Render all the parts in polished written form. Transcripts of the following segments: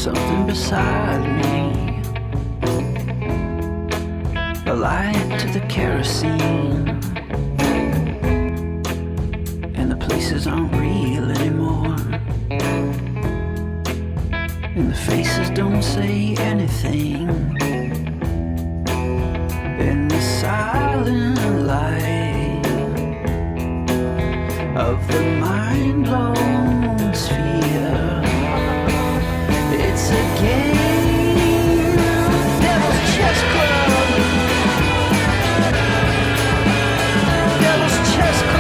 something beside me, a light to the kerosene, and the places aren't real anymore, and the faces don't say anything, in the silent light of the mind-blown sphere. It's a game, Devil's Chess Club. Devil's Chess Club.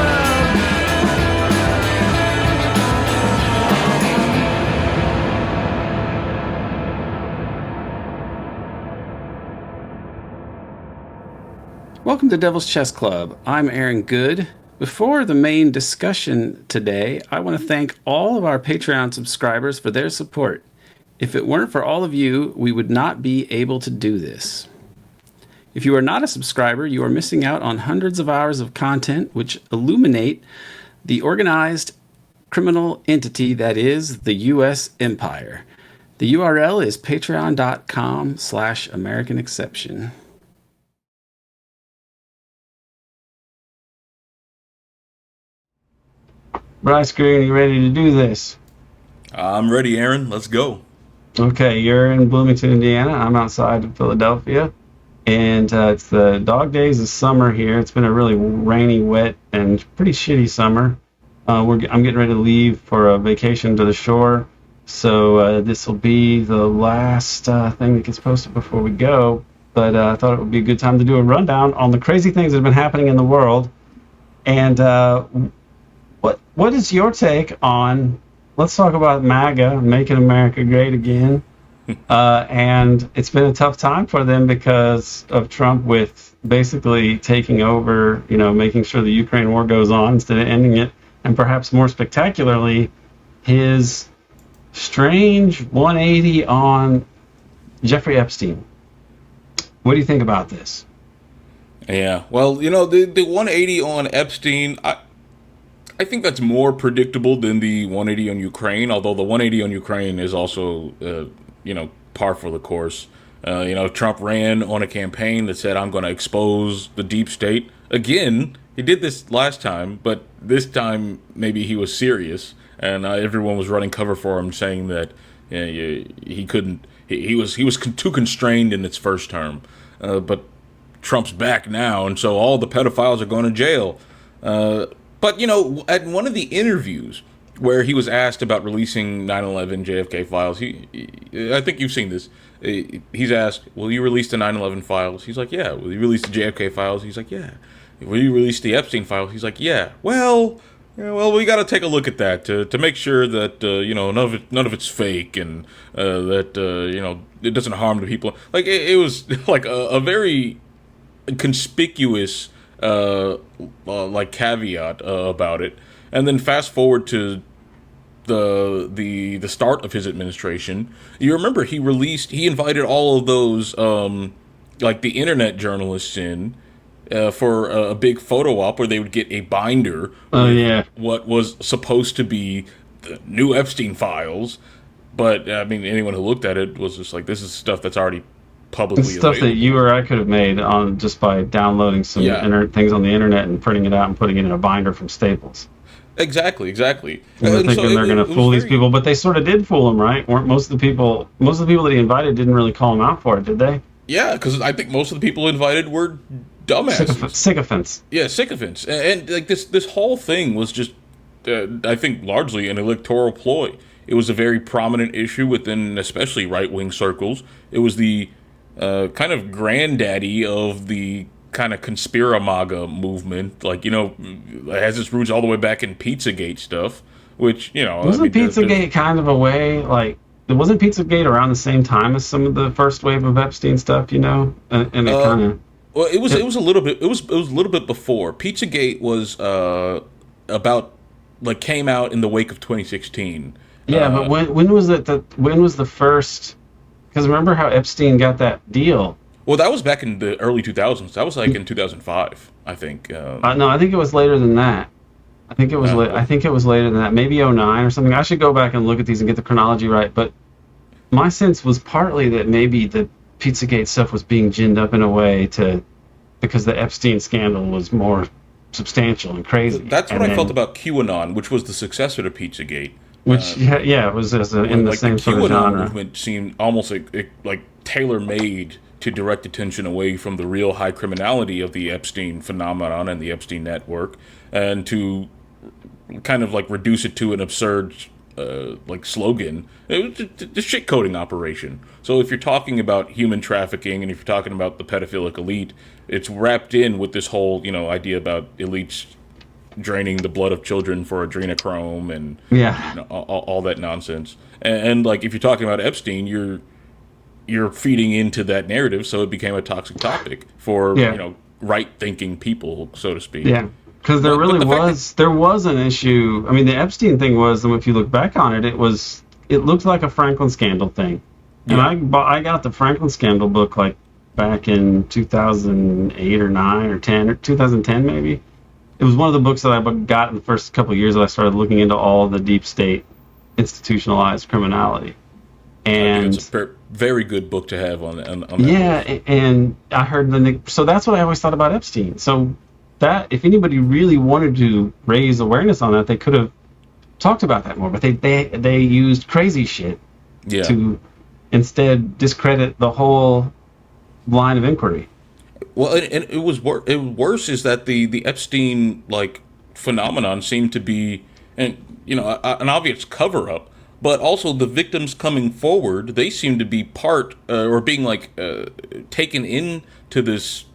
Welcome to Devil's Chess Club. I'm Aaron Good. Before the main discussion today, I want to thank all of our Patreon subscribers for their support. If it weren't for all of you, we would not be able to do this. If you are not a subscriber, you are missing out on hundreds of hours of content which illuminate the organized criminal entity that is the U.S. empire. The URL is patreon.com/American Exception. Bryce, Greene, you ready to do this? I'm ready, Aaron. Let's go. Okay, you're in Bloomington, Indiana. I'm outside of Philadelphia. And it's the dog days of summer here. It's been a really rainy, wet, and pretty shitty summer. I'm getting ready to leave for a vacation to the shore. So this will be the last thing that gets posted before we go. But I thought it would be a good time to do a rundown on the crazy things that have been happening in the world. And what is your take on, let's talk about MAGA, Making America Great Again. And it's been a tough time for them because of Trump with basically taking over, making sure the Ukraine war goes on instead of ending it. And perhaps more spectacularly, his strange 180 on Jeffrey Epstein. What do you think about this? Yeah, well, the 180 on Epstein, I think that's more predictable than the 180 on Ukraine, although the 180 on Ukraine is also, par for the course. Trump ran on a campaign that said, I'm going to expose the deep state. Again, he did this last time, but this time maybe he was serious, and everyone was running cover for him, saying that he couldn't, he was too constrained in its first term. But Trump's back now, and so all the pedophiles are going to jail. But, at one of the interviews where he was asked about releasing 9/11 JFK files, I think you've seen this. He's asked, will you release the 9/11 files? He's like, yeah. Will you release the JFK files? He's like, yeah. Will you release the Epstein files? He's like, yeah. Well, we got to take a look at that to make sure that, none of it's fake and that, it doesn't harm the people. Like, it was like a very conspicuous caveat about it, and then fast forward to the start of his administration. You remember he invited all of those the internet journalists in for a big photo op where they would get a binder with what was supposed to be the new Epstein files, but I mean anyone who looked at it was just like, this is stuff that's already publicly it's stuff available. That you or I could have made on just by downloading some things on the internet and printing it out and putting it in a binder from Staples. Exactly. And they're thinking they're going to fool these people, but they sort of did fool them, right? Weren't most of the people that he invited didn't really call him out for it, did they? Yeah, because I think most of the people invited were dumbasses. Sycophants. Yeah, sycophants. And like this whole thing was just, I think, largely an electoral ploy. It was a very prominent issue within, especially right-wing circles. It was the kind of granddaddy of the kind of conspiramaga movement, has its roots all the way back in Pizzagate stuff, which, Wasn't Pizzagate kind of a way, wasn't Pizzagate around the same time as some of the first wave of Epstein stuff, And it kind of... Well, it was a little bit before. Pizzagate was came out in the wake of 2016. Yeah, but when was it when was the first... Because remember how Epstein got that deal? Well, that was back in the early 2000s. That was in 2005, I think. No, I think it was later than that. I think it was later than that. Maybe 2009 or something. I should go back and look at these and get the chronology right. But my sense was partly that maybe the Pizzagate stuff was being ginned up in a way because the Epstein scandal was more substantial and crazy. That's what I felt about QAnon, which was the successor to Pizzagate. Which it was in the same sort of genre. The QAnon movement seemed almost like tailor-made to direct attention away from the real high criminality of the Epstein phenomenon and the Epstein network, and to kind of like reduce it to an absurd like slogan. It was just a shit-coding operation. So if you're talking about human trafficking and if you're talking about the pedophilic elite, it's wrapped in with this whole idea about elites draining the blood of children for adrenochrome and all that nonsense. And like if you're talking about Epstein, you're feeding into that narrative, so it became a toxic topic for right-thinking people, so to speak. Yeah. Because there was an issue. I mean, the Epstein thing was, and if you look back on it, it looked like a Franklin scandal thing. Yeah. And I got the Franklin scandal book like back in 2008 or 9 or 10 or 2010 maybe. It was one of the books that I got in the first couple of years that I started looking into all the deep state institutionalized criminality. And it's a very good book to have on that. Yeah, and I heard so that's what I always thought about Epstein. So that if anybody really wanted to raise awareness on that, they could have talked about that more. But they used crazy shit to instead discredit the whole line of inquiry. Well, and it was worse is that the Epstein phenomenon seemed to be an obvious cover up, but also the victims coming forward, they seem to be part or being taken into this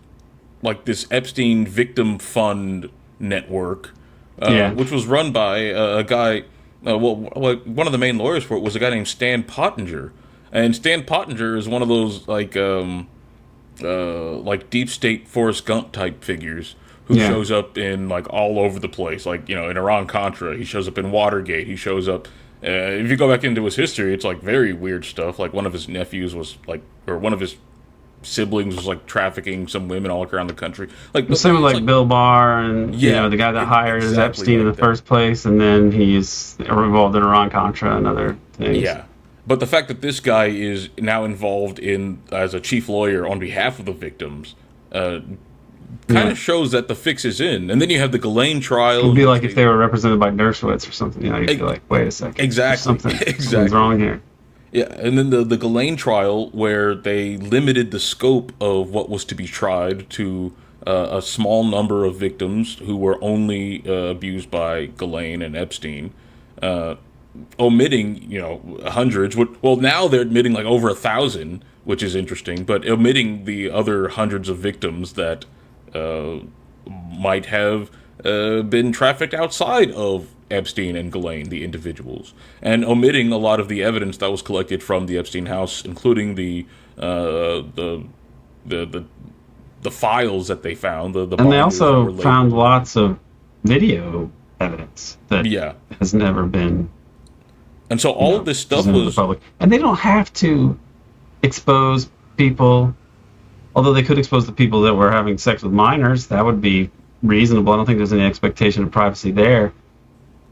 Epstein victim fund network, which was run by a guy. One of the main lawyers for it was a guy named Stan Pottinger, and Stan Pottinger is one of those deep state Forrest Gump type figures who shows up in all over the place, in Iran-Contra. He shows up in Watergate. He shows up. If you go back into his history, it's very weird stuff. One of his nephews was one of his siblings was trafficking some women all around the country. Same with Bill Barr and the guy that hired Epstein in the first place, and then he's involved in Iran-Contra and other things. Yeah. But the fact that this guy is now involved as a chief lawyer on behalf of the victims kind of shows that the fix is in. And then you have the Ghislaine trial. It would be like if they were represented by Dershowitz or something. You'd be like, wait a second. Exactly. Something's wrong here. Yeah, and then the Ghislaine trial, where they limited the scope of what was to be tried to a small number of victims who were only abused by Ghislaine and Epstein, omitting, hundreds. Well, now they're admitting over 1,000, which is interesting, but omitting the other hundreds of victims that might have been trafficked outside of Epstein and Ghislaine, the individuals, and omitting a lot of the evidence that was collected from the Epstein house, including the files that they found. And they also found lots of video evidence that has never been. And so all of this stuff was public, and they don't have to expose people. Although they could expose the people that were having sex with minors, that would be reasonable. I don't think there's any expectation of privacy there.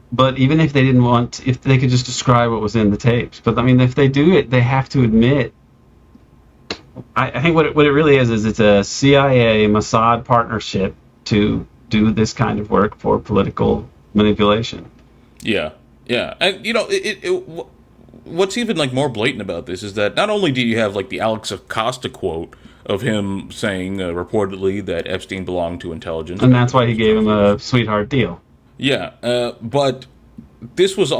But even if they didn't want, if they could just describe what was in the tapes. But I mean, if they do it, they have to admit. I think what it really is it's a CIA Mossad partnership to do this kind of work for political manipulation. Yeah, and what's even more blatant about this is that not only do you have the Alex Acosta quote of him saying reportedly that Epstein belonged to intelligence, and that's why he gave him a sweetheart deal. Yeah, but this was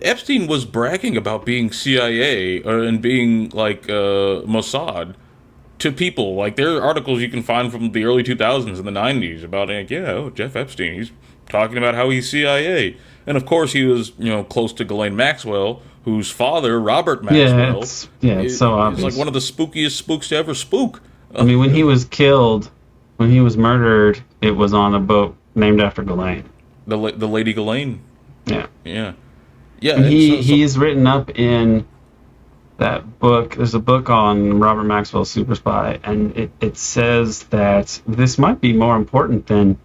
Epstein was bragging about being CIA and being Mossad to people. There are articles you can find from the early 2000s and the 90s about Jeff Epstein. He's talking about how he's CIA, and of course he was close to Ghislaine Maxwell, whose father Robert Maxwell it's so obvious. Is one of the spookiest spooks to ever spook. I mean, when he was killed, when he was murdered, it was on a boat named after Ghislaine. The Lady Ghislaine. Yeah. And he's written up in that book. There's a book on Robert Maxwell's Super Spy, and it says that this might be more important than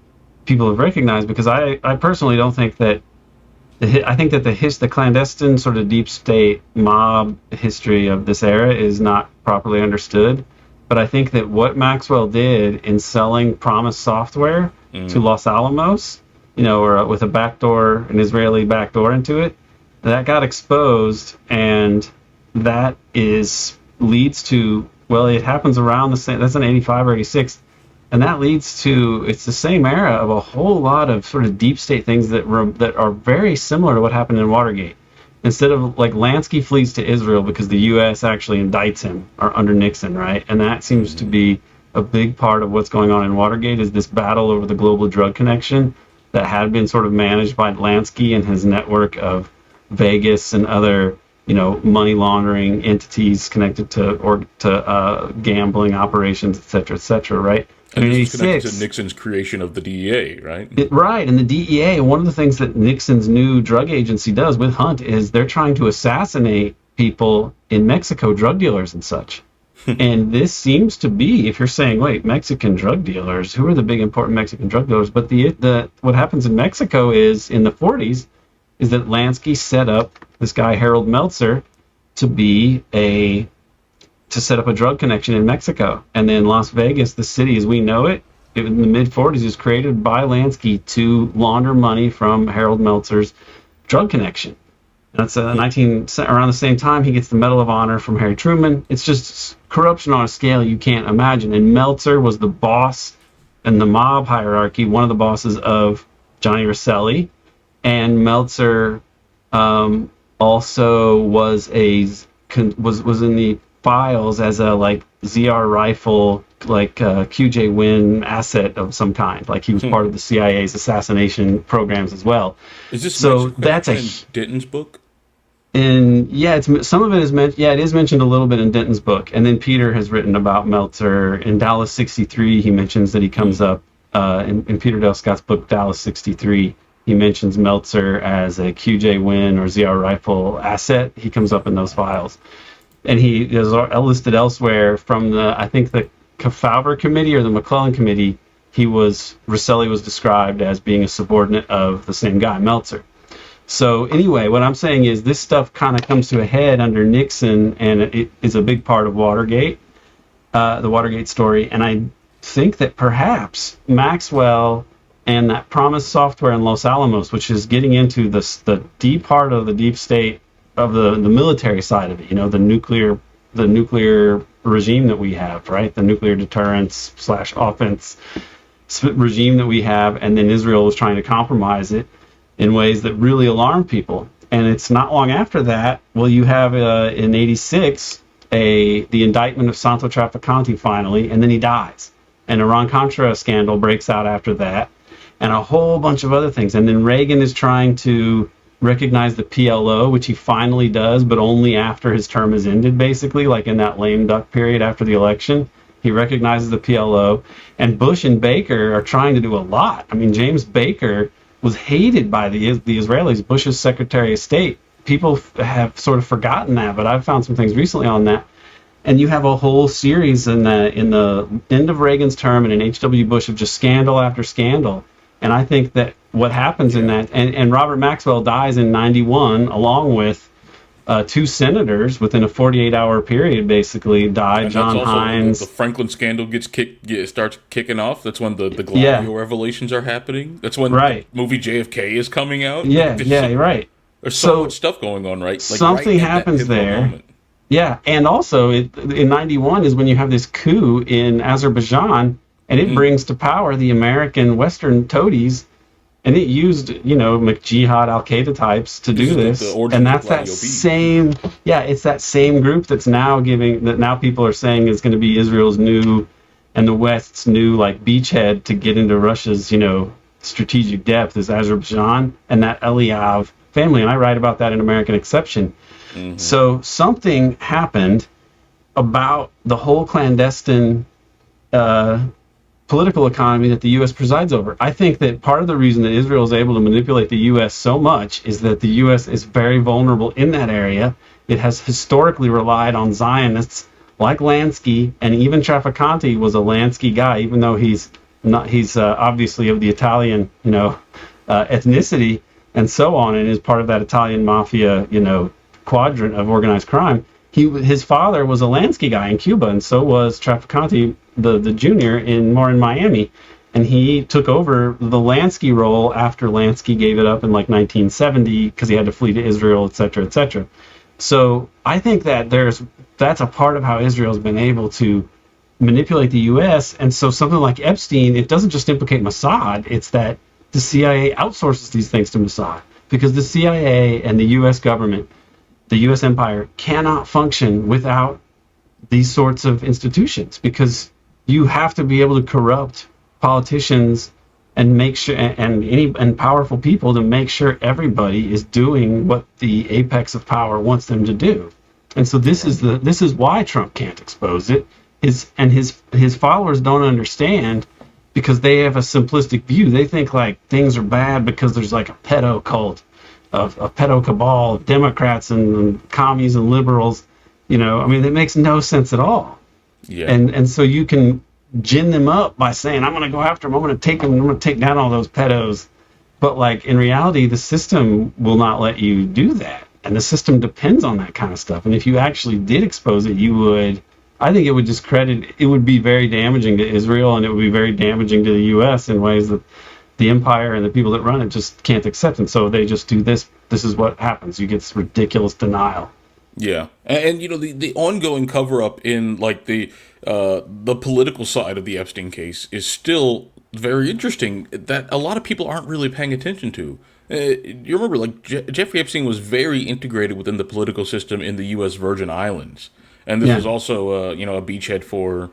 people have recognized, because I personally don't think that I think that the clandestine sort of deep state mob history of this era is not properly understood. But I think that what Maxwell did in selling Promise software to Los Alamos, or with a backdoor, an Israeli backdoor into it, that got exposed, and that leads to, well, it happens around the same. That's in 85 or 86. And that leads to, it's the same era of a whole lot of sort of deep state things that are very similar to what happened in Watergate. Instead of, like, Lansky flees to Israel because the U.S. actually indicts him under Nixon, right? And that seems to be a big part of what's going on in Watergate, is this battle over the global drug connection that had been sort of managed by Lansky and his network of Vegas and other, money laundering entities connected to gambling operations, et cetera, right? And this is connected to Nixon's creation of the DEA, right? Right, and the DEA, one of the things that Nixon's new drug agency does with Hunt is they're trying to assassinate people in Mexico, drug dealers and such. And this seems to be, if you're saying, wait, Mexican drug dealers, who are the big important Mexican drug dealers? But what happens in Mexico is, in the 40s, is that Lansky set up this guy, Harold Meltzer, to set up a drug connection in Mexico. And then Las Vegas, the city as we know it, in the mid-40s, is created by Lansky to launder money from Harold Meltzer's drug connection. That's around the same time he gets the Medal of Honor from Harry Truman. It's just corruption on a scale you can't imagine. And Meltzer was the boss in the mob hierarchy, one of the bosses of Johnny Rosselli. And Meltzer also was in the files as a, like, ZR rifle, like, QJ Win asset of some kind. Like, he was part of the CIA's assassination programs as well. Is this so that's in Denton's book? And yeah, some of it is mentioned. Yeah, it is mentioned a little bit in Denton's book. And then Peter has written about Meltzer in Dallas 63. He mentions that he comes up in Peter Dale Scott's book Dallas 63. He mentions Meltzer as a QJ Win or ZR rifle asset. He comes up in those files. And he is listed elsewhere from I think the Kefauver Committee or the McClellan Committee. Rosselli was described as being a subordinate of the same guy, Meltzer. So anyway, what I'm saying is this stuff kind of comes to a head under Nixon, and it is a big part of Watergate, the Watergate story. And I think that perhaps Maxwell and that Promise software in Los Alamos, which is getting into the deep part of the deep state of the military side of it, the nuclear regime that we have, right? The nuclear deterrence / offense regime that we have, and then Israel was trying to compromise it in ways that really alarm people. And it's not long after that, well, you have in 86 the indictment of Santo Trafficante finally, and then he dies. And Iran-Contra scandal breaks out after that, and a whole bunch of other things. And then Reagan is trying to recognize the PLO, which he finally does, but only after his term is ended, basically, like in that lame duck period after the election. He recognizes the PLO. And Bush and Baker are trying to do a lot. I mean, James Baker was hated by the Israelis, Bush's Secretary of State. People have sort of forgotten that, but I've found some things recently on that. And you have a whole series in the end of Reagan's term and in H.W. Bush of just scandal after scandal. And I think that what happens in that, and Robert Maxwell dies in 91 along with two senators within a 48-hour period, basically, died. John Hines. The Franklin scandal starts kicking off. That's when the Gladio revelations are happening. That's when the movie JFK is coming out. Right. There's so much stuff going on, right? Like something happens there. Moment. Yeah, and also in 91 is when you have this coup in Azerbaijan, and it brings to power the American Western toadies. And it used, McJihad, Al-Qaeda types to do this. And that's that same, it's that same group that's now now people are saying is going to be Israel's new and the West's new, like, beachhead to get into Russia's, strategic depth is Azerbaijan and that Eliav family. And I write about that in American Exception. Mm-hmm. So something happened about the whole clandestine political economy that the U.S. presides over. I think that part of the reason that Israel is able to manipulate the U.S. so much is that the U.S. is very vulnerable in that area. It has historically relied on Zionists like Lansky, and even Trafficante was a Lansky guy, even though he's obviously of the Italian, ethnicity. and so on, and is part of that Italian mafia, quadrant of organized crime. His father was a Lansky guy in Cuba, and so was Trafficante, the junior, in Miami. And he took over the Lansky role after Lansky gave it up in like 1970 because he had to flee to Israel, et cetera, et cetera. So I think that that's a part of how Israel's been able to manipulate the U.S. And so something like Epstein, it doesn't just implicate Mossad, it's that the CIA outsources these things to Mossad, because the CIA and the U.S. government, the U.S. empire, cannot function without these sorts of institutions, because you have to be able to corrupt politicians and make sure, and powerful people, to make sure everybody is doing what the apex of power wants them to do. And so this is why Trump can't expose it. His followers don't understand, because they have a simplistic view. They think like things are bad because there's like a pedo cult, a pedo cabal of Democrats and commies and liberals. It makes no sense at all. Yeah. And so you can gin them up by saying, I'm going to go after them, I'm going to take them, I'm going to take down all those pedos. But like in reality, the system will not let you do that. And the system depends on that kind of stuff. And if you actually did expose it, I think it would discredit, it would be very damaging to Israel, and it would be very damaging to the U.S. in ways that the empire and the people that run it just can't accept. And so they just do this. This is what happens. You get this ridiculous denial. Yeah, and the ongoing cover up in like the political side of the Epstein case is still very interesting, that a lot of people aren't really paying attention to. You remember, like Jeffrey Epstein was very integrated within the political system in the U.S. Virgin Islands, and this was also a beachhead for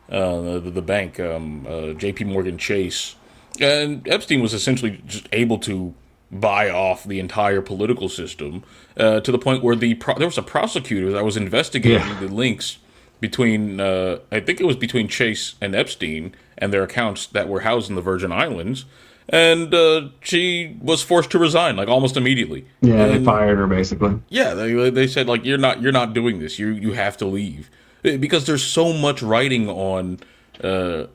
the bank, J.P. Morgan Chase, and Epstein was essentially just able to buy off the entire political system to the point where there was a prosecutor that was investigating the links between, I think it was between Chase and Epstein and their accounts that were housed in the Virgin Islands, and she was forced to resign like almost immediately. Yeah, they fired her basically. Yeah, they said like you're not doing this. You have to leave, because there's so much writing on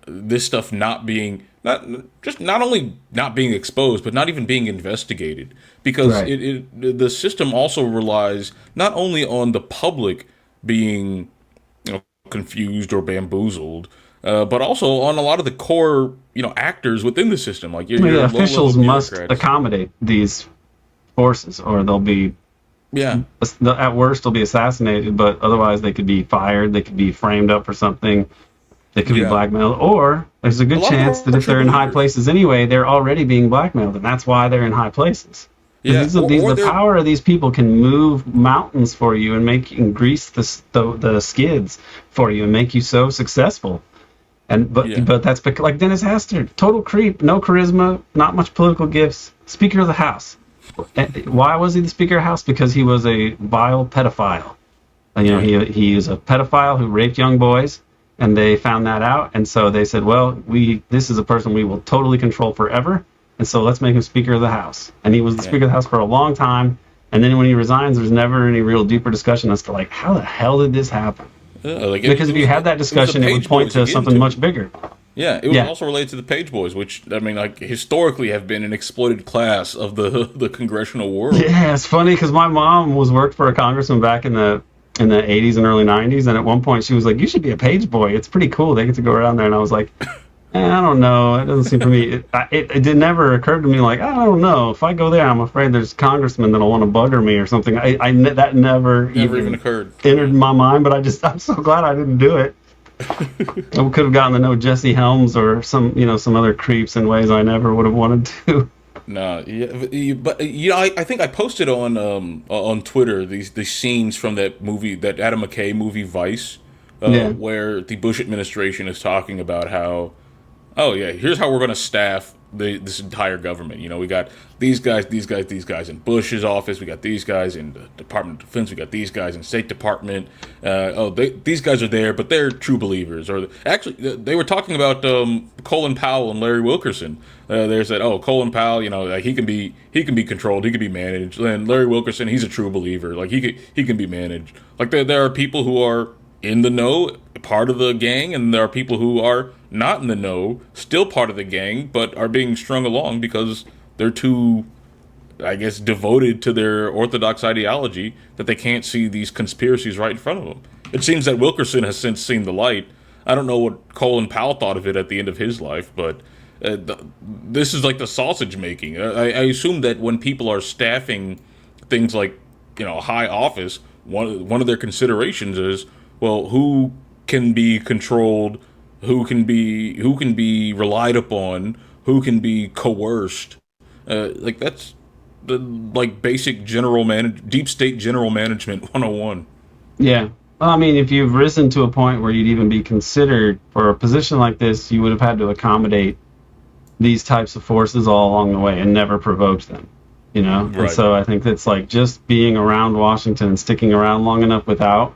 this stuff not only not being exposed, but not even being investigated, because the system also relies not only on the public being confused or bamboozled, but also on a lot of the core actors within the system. Like your officials must accommodate these forces, or they'll be at worst they'll be assassinated, but otherwise they could be fired, they could be framed up for something. They could be blackmailed, or there's a good chance that if they're in high places anyway, they're already being blackmailed, and that's why they're in high places. Yeah, the power of these people can move mountains for you and grease the skids for you and make you so successful. But that's because, like Dennis Hastert, total creep, no charisma, not much political gifts, Speaker of the House. Why was he the Speaker of the House? Because he was a vile pedophile. He is a pedophile who raped young boys. And they found that out, and so they said, well, this is a person we will totally control forever, and so let's make him Speaker of the House. And he was the Speaker of the House for a long time, and then when he resigns, there's never any real deeper discussion as to, like, how the hell did this happen? Because if you had that discussion, it would point to something much bigger. Yeah, it was also related to the Page Boys, which, I mean, like, historically have been an exploited class of the congressional world. Yeah, it's funny, because my mom worked for a congressman back in the 80s and early 90s, and at one point she was like, you should be a page boy, it's pretty cool, they get to go around there. And I was like, I don't know, it doesn't seem for me. It did never occur to me, like, I don't know, if I go there, I'm afraid there's congressmen that'll want to bugger me or something. That never even occurred, entered my mind, but I'm so glad I didn't do it. I could have gotten to know Jesse Helms or some other creeps in ways I never would have wanted to. No, but I think I posted on Twitter these scenes from that movie, that Adam McKay movie Vice, where the Bush administration is talking about how, here's how we're going to staff this entire government. We got these guys in Bush's office. We got these guys in the Department of Defense. We got these guys in State Department. These guys are there, but they're true believers. Or actually, they were talking about Colin Powell and Larry Wilkerson. They said, Colin Powell, he can be controlled, he can be managed. And Larry Wilkerson, he's a true believer. Like he can be managed. Like there are people who are in the know, part of the gang, and there are people who are not in the know, still part of the gang, but are being strung along because they're too I guess, devoted to their orthodox ideology that they can't see these conspiracies right in front of them. It seems that Wilkerson has since seen the light. I don't know what Colin Powell thought of it at the end of his life, but this is like the sausage making. I assume that when people are staffing things like, high office, one of their considerations is, well, who can be controlled, who can be relied upon, who can be coerced. That's the basic deep state general management 101. Yeah. Well, I mean, if you've risen to a point where you'd even be considered for a position like this, you would have had to accommodate these types of forces all along the way and never provoked them, Right. And so I think that's like just being around Washington and sticking around long enough without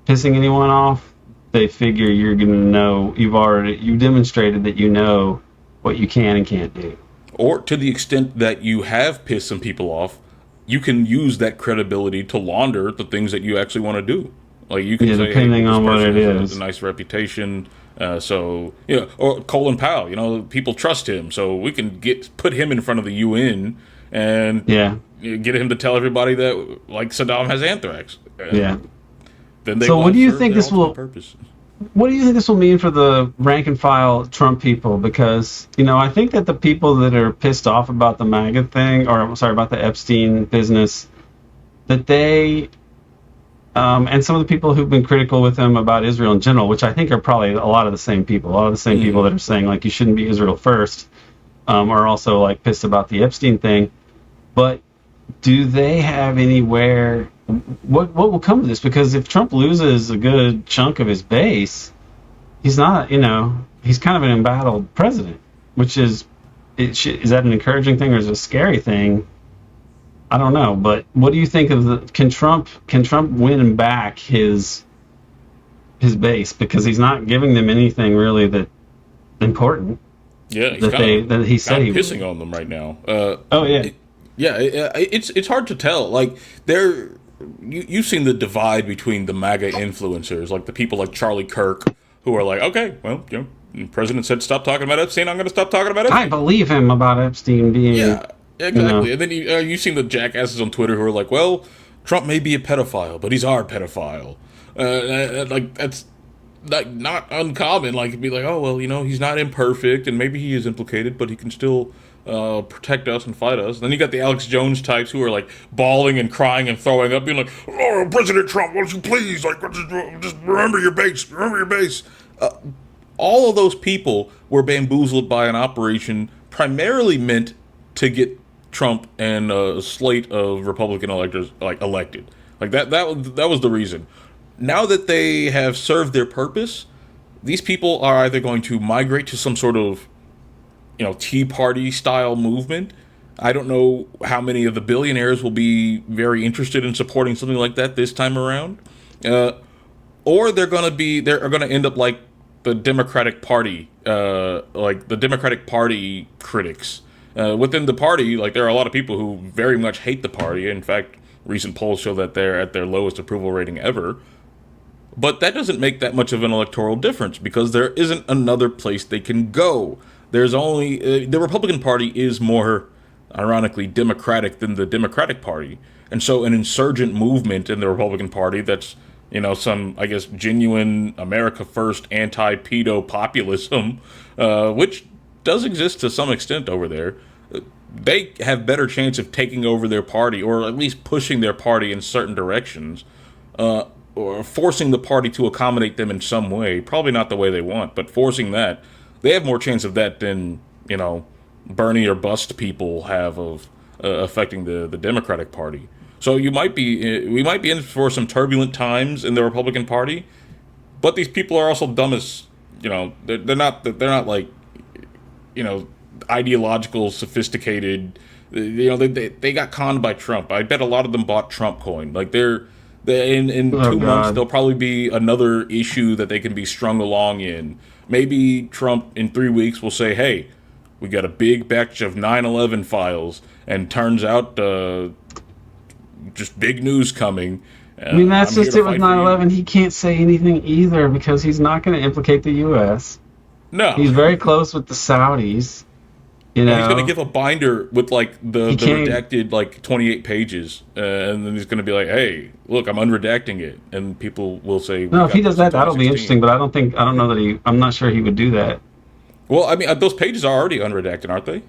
pissing anyone off, they figure you're going to know, you demonstrated that you know what you can and can't do. Or to the extent that you have pissed some people off, you can use that credibility to launder the things that you actually want to do. Like you can say, depending on what it is, has a nice reputation. Or Colin Powell, people trust him, so we can put him in front of the UN and get him to tell everybody that Saddam has anthrax. Then they what do you think this will? Purpose. What do you think this will mean for the rank and file Trump people? Because I think that the people that are pissed off about the MAGA thing, or I'm sorry, about the Epstein business, that they and some of the people who've been critical with him about Israel in general, which I think are probably a lot of the same people, people that are saying you shouldn't be Israel first, are also pissed about the Epstein thing. But do they have anywhere? What will come of this? Because if Trump loses a good chunk of his base, he's not, he's kind of an embattled president, which is that an encouraging thing or is it a scary thing? I don't know, but what do you think of can Trump win back his base, because he's not giving them anything really that important? Yeah, that he said he pissing on them right now. It's hard to tell. You've seen the divide between the MAGA influencers, like the people like Charlie Kirk, who are like, okay, well, the president said stop talking about Epstein, I'm going to stop talking about Epstein. I believe him about Epstein being... Yeah, exactly. And then you've seen the jackasses on Twitter who are like, well, Trump may be a pedophile, but he's our pedophile. That's not uncommon. It'd be like, oh, well, he's not imperfect, and maybe he is implicated, but he can still... protect us and fight us. And then you got the Alex Jones types who are bawling and crying and throwing up, being like, "Oh, President Trump, won't you please just remember your base, remember your base." All of those people were bamboozled by an operation primarily meant to get Trump and a slate of Republican electors elected. That was the reason. Now that they have served their purpose, these people are either going to migrate to some sort of Tea Party style movement. I don't know how many of the billionaires will be very interested in supporting something like that this time around, or they're going to end up like the Democratic Party, the Democratic Party critics within the party. There are a lot of people who very much hate the party. In fact, recent polls show that they're at their lowest approval rating ever. But that doesn't make that much of an electoral difference, because there isn't another place they can go. There's only the Republican Party is more, ironically, Democratic than the Democratic Party, and so an insurgent movement in the Republican Party that's some, I guess, genuine America First anti-pedo populism, which does exist to some extent over there. They have better chance of taking over their party, or at least pushing their party in certain directions, or forcing the party to accommodate them in some way. Probably not the way they want, but forcing that. They have more chance of that than, Bernie or bust people have of affecting the Democratic Party. So we might be in for some turbulent times in the Republican Party, but these people are also dumb as, they're not ideological, sophisticated. They got conned by Trump. I bet a lot of them bought Trump coin. In 2 months, there'll probably be another issue that they can be strung along in. Maybe Trump in 3 weeks will say, hey, we got a big batch of 9/11 files, and turns out just big news coming. That's just it with 9/11. He can't say anything either, because he's not going to implicate the U.S. No. He's very close with the Saudis. You And he's going to know, give a binder with like the he can't. redacted like 28 pages, and then he's going to be like, "Hey, look, I'm unredacting it," and people will say, "We No, if he got does this in that, that'll be 2016." interesting. But I don't know that he. I'm not sure he would do that. Well, I mean, those pages are already unredacted, aren't they?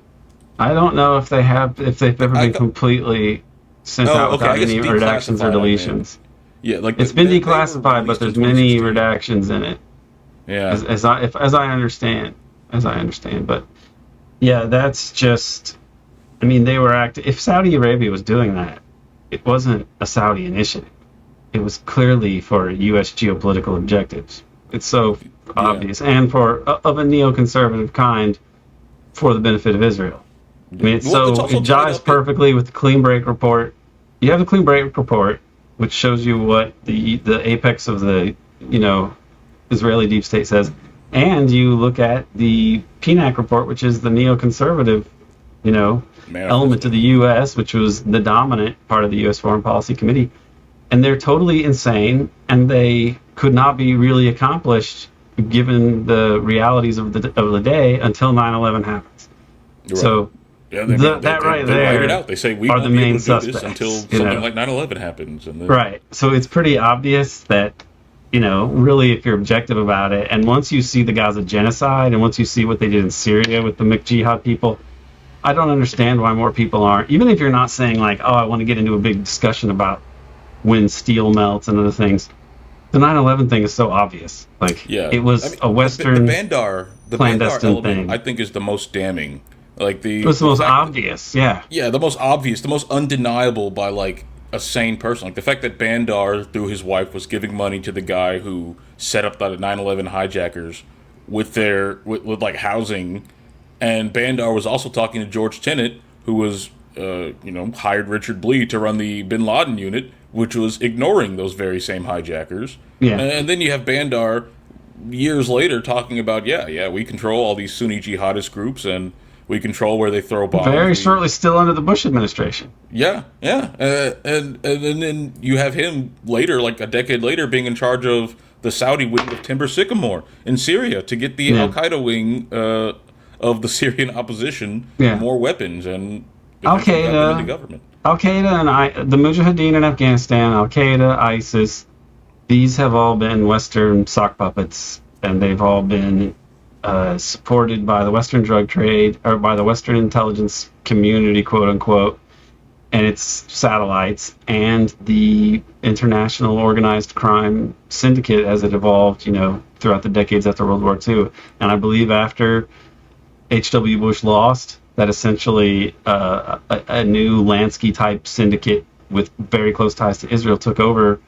I don't know if if they've ever I been thought. completely sent out Oh, okay. I without guess any redactions or declassified. I meant. deletions. Yeah, like It's been they were declassified, but released in there's many 2016. redactions in it, Yeah, as I understand, But yeah, that's just. I mean, they were acting. If Saudi Arabia was doing that, it wasn't a Saudi initiative. It was clearly for U.S. geopolitical objectives. It's so yeah. obvious, and for of a neoconservative kind, for the benefit of Israel. I mean, Well, it's also it tied jives up in. perfectly with the Clean Break report. You have the Clean Break report, which shows you what the apex of the Israeli deep state says, and you look at the PNAC report, which is the neoconservative, element Manifesto. of the U.S., which was the dominant part of the U.S. Foreign Policy Committee, and they're totally insane, and they could not be really accomplished given the realities of the day until 9/11 happens. You're right. So Yeah, that right they write it there out. They say we are won't the be main able to do this suspects. until something like 9/11 happens, and then Right. So it's pretty obvious that, really, if you're objective about it, and once you see the Gaza genocide, and once you see what they did in Syria with the McJihad people, I don't understand why more people aren't. Even if you're not saying like, oh, I want to get into a big discussion about when steel melts and other things, the 9/11 thing is so obvious. Like, yeah. it I was mean, a Western the Bandar clandestine element, thing. I think, is the most damning. Like It was the the most fact that, obvious. Yeah. yeah, the most obvious, the most undeniable by like a sane person. Like the fact that Bandar, through his wife, was giving money to the guy who set up the 9/11 hijackers with like housing, and Bandar was also talking to George Tenet, who was hired Richard Blee to run the Bin Laden unit, which was ignoring those very same hijackers. Yeah. And then you have Bandar years later talking about we control all these Sunni jihadist groups and we control where they throw bombs. Very shortly still under the Bush administration. And then you have him later, like a decade later, being in charge of the Saudi wing of Timber Sycamore in Syria to get the Al Qaeda wing of the Syrian opposition more weapons and eventually got them into government. Al Qaeda and the Mujahideen in Afghanistan, Al Qaeda, ISIS, these have all been Western sock puppets, and they've all been supported by the Western drug trade, or by the Western intelligence community, quote unquote, and its satellites, and the international organized crime syndicate as it evolved, throughout the decades after World War II. And I believe after H.W. Bush lost, that essentially a new Lansky type syndicate with very close ties to Israel took over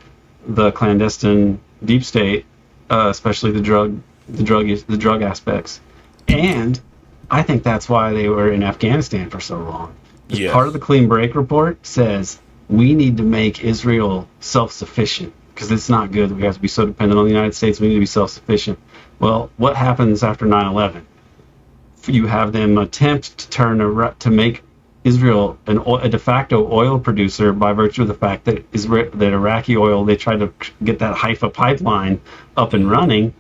the clandestine deep state, especially the drug aspects. And I think that's why they were in Afghanistan for so long. Yes. Part of the Clean Break report says we need to make Israel self-sufficient because it's not good. We have to be so dependent on the United States. We need to be self-sufficient. Well, what happens after 9/11? You have them attempt to make Israel a de facto oil producer by virtue of the fact that Iraqi oil, they tried to get that Haifa pipeline up and running,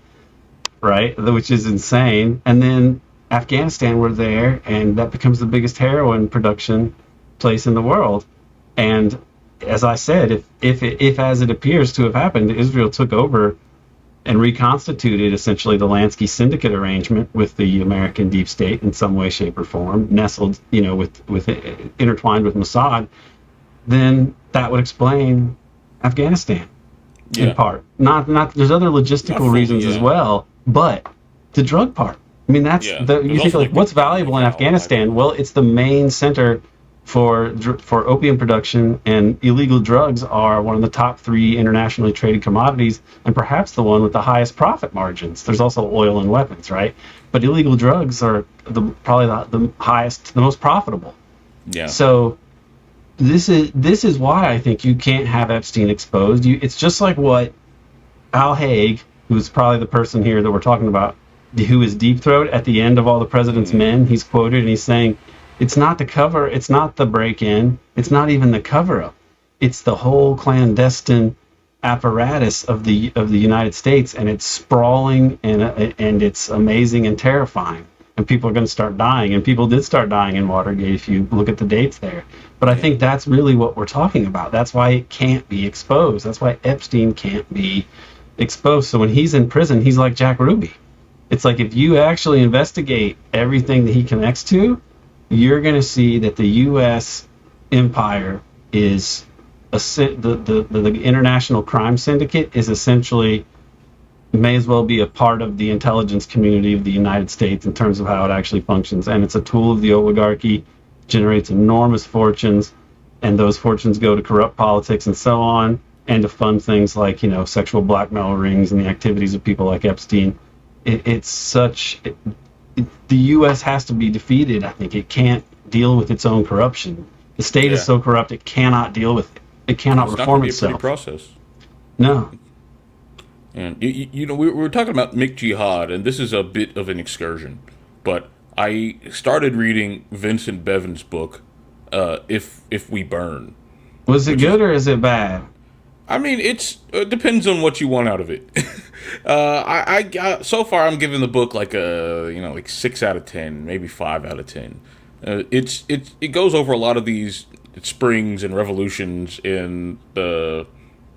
right? Which is insane. And then Afghanistan were there, and that becomes the biggest heroin production place in the world. And as I said, if as it appears to have happened, Israel took over and reconstituted essentially the Lansky syndicate arrangement with the American deep state in some way, shape, or form, nestled, with intertwined with Mossad, then that would explain Afghanistan in part. Not there's other logistical reasons as well, but the drug part. I mean, that's you think like what's valuable in Afghanistan? Well, it's the main center for opium production, and illegal drugs are one of the top 3 internationally traded commodities, and perhaps the one with the highest profit margins. There's also oil and weapons, right? But illegal drugs are probably the highest, the most profitable. Yeah. So this is why I think you can't have Epstein exposed. It's just like what Al Haig, who's probably the person here that we're talking about, who is Deep Throat at the end of All the President's Men. He's quoted and he's saying, it's not the break-in, it's not even the cover-up. It's the whole clandestine apparatus of the United States, and it's sprawling and it's amazing and terrifying. and people are going to start dying, and people did start dying in Watergate if you look at the dates there. But I think that's really what we're talking about. That's why it can't be exposed. That's why Epstein can't be exposed. So when he's in prison, he's like Jack Ruby. It's like if you actually investigate everything that he connects to, you're going to see that the U.S. empire is the international crime syndicate is essentially may as well be a part of the intelligence community of the United States in terms of how it actually functions. And it's a tool of the oligarchy, generates enormous fortunes, and those fortunes go to corrupt politics and so on, and to fund things like, sexual blackmail rings and the activities of people like Epstein. The U.S. has to be defeated. I think it can't deal with its own corruption. The state is so corrupt it cannot deal with it. It cannot reform itself. It's not going to be a pretty process. No. And we were talking about Mick Jihad, and this is a bit of an excursion, but I started reading Vincent Bevan's book, If We Burn. Was it good or is it bad? I mean, it depends on what you want out of it. I got so far. I'm giving the book like a 6 out of 10, maybe 5 out of 10. It goes over a lot of these springs and revolutions in the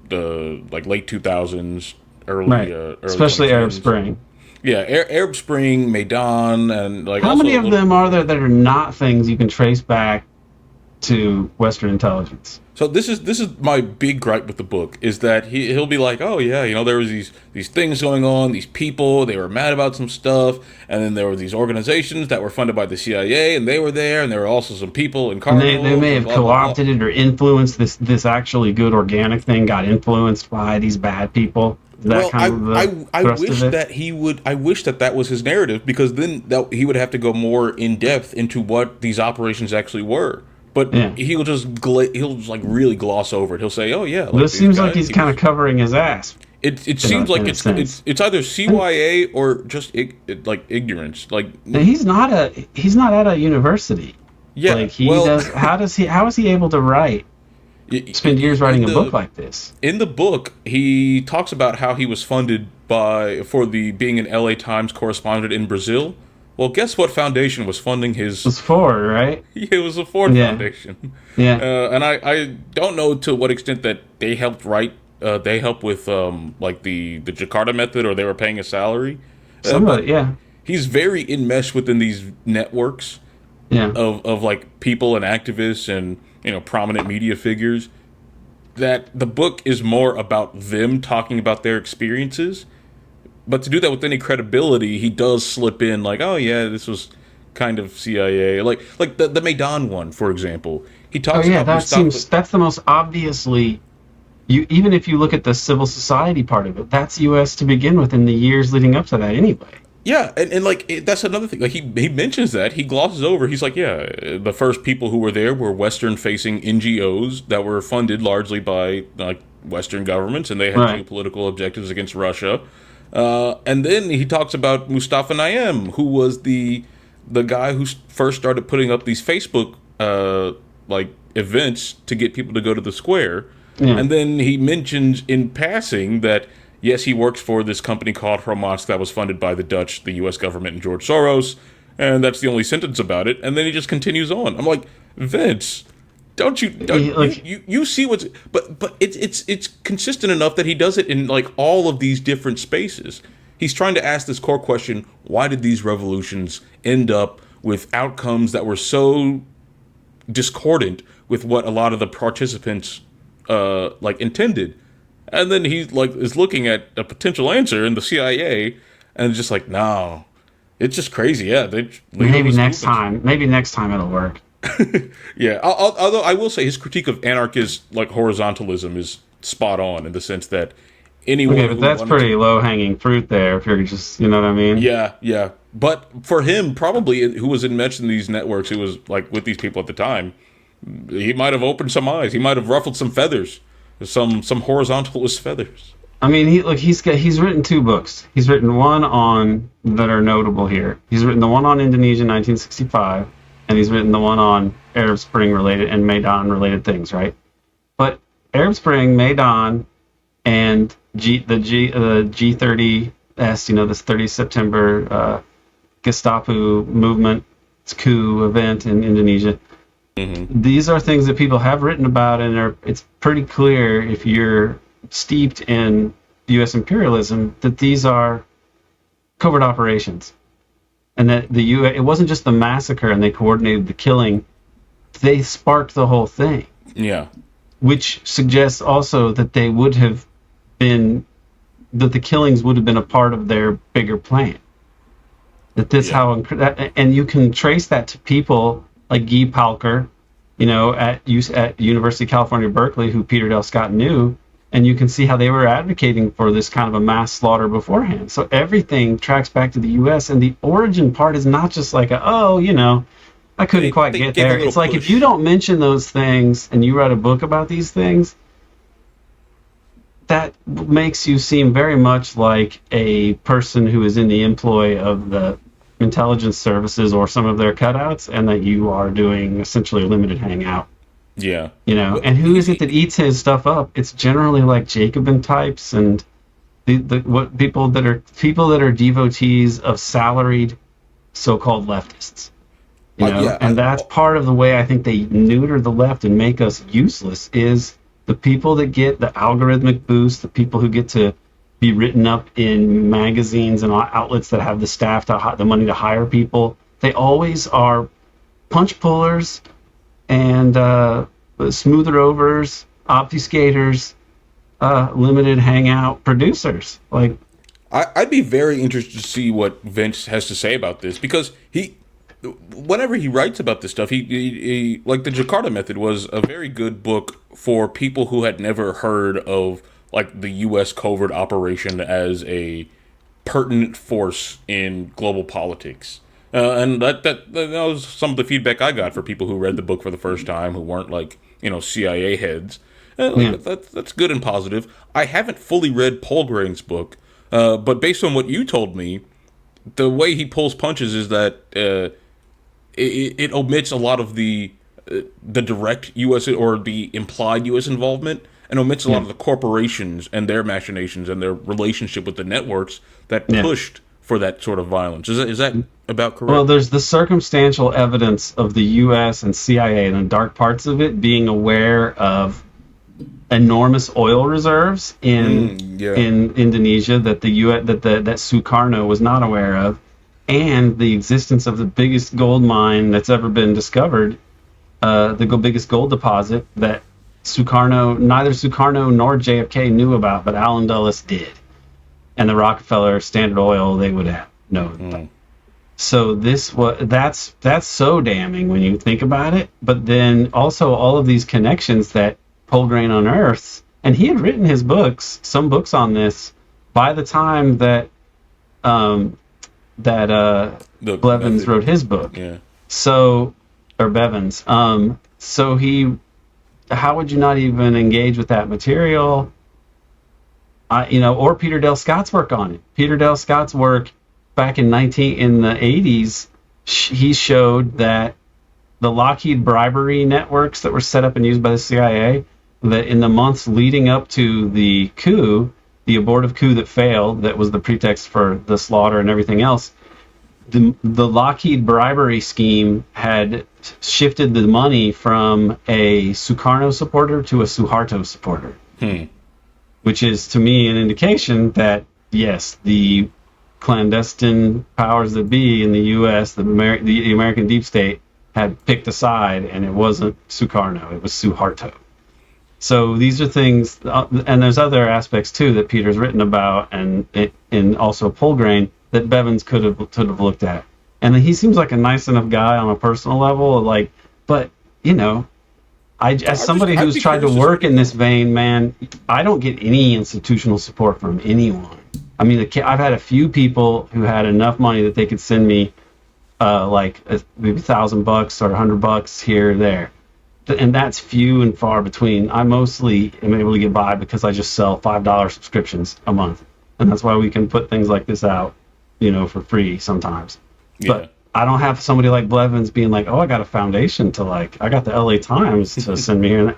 like late 2000s, early especially 2010s. Arab Spring. Yeah, Arab Spring, Maidan, and like. How many of them are there that are not things you can trace back to Western intelligence? So this is my big gripe with the book, is that he'll be like, oh yeah, there was these things going on, these people, they were mad about some stuff, and then there were these organizations that were funded by the CIA, and they were there, and there were also some people in Congo. They may have co-opted it or influenced this actually good organic thing, got influenced by these bad people. I wish that was his narrative, because then he would have to go more in depth into what these operations actually were. But he'll just really gloss over it. He'll say, "Oh yeah." This seems like he's kind of covering his ass. It seems like it's either CYA or just ignorance. And he's not at a university. Yeah. How is he able to write? Spend years writing a book like this. In the book, he talks about how he was funded for being an LA Times correspondent in Brazil. Well, guess what foundation was funding his... It was Ford, right? Yeah, it was the Ford Foundation. Yeah. And I don't know to what extent that they helped write... they helped with, the Jakarta method, or they were paying a salary. He's very enmeshed within these networks of people and activists and, prominent media figures, that the book is more about them talking about their experiences. But to do that with any credibility, he does slip in oh yeah, this was kind of CIA, like the Maidan one, for example. He talks about that's the most obviously. Even if you look at the civil society part of it, that's U.S. to begin with in the years leading up to that, anyway. Yeah, and that's another thing. He mentions that, he glosses over. He's like, yeah, the first people who were there were Western-facing NGOs that were funded largely by Western governments, and they had geopolitical objectives against Russia. And then he talks about Mustafa Naim, who was the guy who first started putting up these Facebook events to get people to go to the square. Yeah. And then he mentions in passing that yes, he works for this company called Hamas that was funded by the Dutch, the U.S. government, and George Soros, and that's the only sentence about it. And then he just continues on. I'm like, Vince, you see what's, but it's consistent enough that he does it in all of these different spaces. He's trying to ask this core question: why did these revolutions end up with outcomes that were so discordant with what a lot of the participants intended? And then he is looking at a potential answer in the CIA, and just no, it's just crazy. Yeah, maybe next time it'll work. Yeah, although I will say his critique of anarchist horizontalism is spot on, in the sense that anyone. Okay, but that's pretty low hanging fruit there. If you're just, you know what I mean? Yeah. But for him, probably, who was enmeshed in these networks, who was with these people at the time, he might have opened some eyes. He might have ruffled some feathers, some horizontalist feathers. I mean, he's written 2 books. He's written one on that are notable here. He's written the one on Indonesia in 1965. And he's written the one on Arab Spring related and Maidan related things, right? But Arab Spring, Maidan, and the G30S, this 30 September Gestapo movement, coup event in Indonesia. Mm-hmm. These are things that people have written about, and it's pretty clear if you're steeped in U.S. imperialism that these are covert operations, and that it wasn't just the massacre and they coordinated the killing; they sparked the whole thing. Yeah, which suggests also that they would have been, that the killings would have been a part of their bigger plan. That this and you can trace that to people like Guy Palker, at University of California, Berkeley, who Peter Dale Scott knew, and you can see how they were advocating for this kind of a mass slaughter beforehand. So everything tracks back to the U.S., and the origin part is not just like, I couldn't quite get there. It's like, if you don't mention those things and you write a book about these things, that makes you seem very much like a person who is in the employ of the intelligence services or some of their cutouts, and that you are doing essentially a limited hangout. Yeah. And who is it that eats his stuff up? It's generally like Jacobin types and people that are devotees of salaried so-called leftists. And that's part of the way I think they neuter the left and make us useless, is the people that get the algorithmic boost, the people who get to be written up in magazines and outlets that have the staff, the money to hire people. They always are punch pullers and smoother overs, obfuscators, limited hangout producers. Like, I'd be very interested to see what Vince has to say about this, because whenever he writes about this stuff, he like the Jakarta Method was a very good book for people who had never heard of like the U.S. covert operation as a pertinent force in global politics. And that was some of the feedback I got for people who read the book for the first time, who weren't like, CIA heads. That's good and positive. I haven't fully read Polgrain's book, but based on what you told me, the way he pulls punches is that it omits a lot of the direct U.S. or the implied U.S. involvement, and omits a lot of the corporations and their machinations and their relationship with the networks that pushed for that sort of violence. Is that about correct? Well, there's the circumstantial evidence of the U.S. and CIA and the dark parts of it being aware of enormous oil reserves in Indonesia that that Sukarno was not aware of, and the existence of the biggest gold mine that's ever been discovered, the biggest gold deposit that neither Sukarno nor JFK knew about, but Allen Dulles did. And the Rockefeller, Standard Oil, they would have known. So that's so damning when you think about it. But then also all of these connections that Polgrain unearths, and he had written some books on this by the time that Blevins wrote his book. Yeah. So, or Bevins. How would you not even engage with that material? Or Peter Dale Scott's work on it. Peter Dale Scott's work back in the 80s, he showed that the Lockheed bribery networks that were set up and used by the CIA, that in the months leading up to the coup, the abortive coup that failed, that was the pretext for the slaughter and everything else, the Lockheed bribery scheme had shifted the money from a Sukarno supporter to a Suharto supporter. Which is, to me, an indication that, yes, the clandestine powers that be in the U.S., the American deep state, had picked a side, and it wasn't Sukarno, it was Suharto. So these are things, and there's other aspects, too, that Peter's written about, and also Polgrain, that Bevins could have looked at. And he seems like a nice enough guy on a personal level, but, as somebody who's tried to work in this vein, man, I don't get any institutional support from anyone. I mean, I've had a few people who had enough money that they could send me, maybe $1,000 or $100 here or there, and that's few and far between. I mostly am able to get by because I just sell $5 subscriptions a month, and that's why we can put things like this out, for free sometimes. Yeah. But I don't have somebody like Blevins being like, I got a foundation to I got the LA Times to send me here.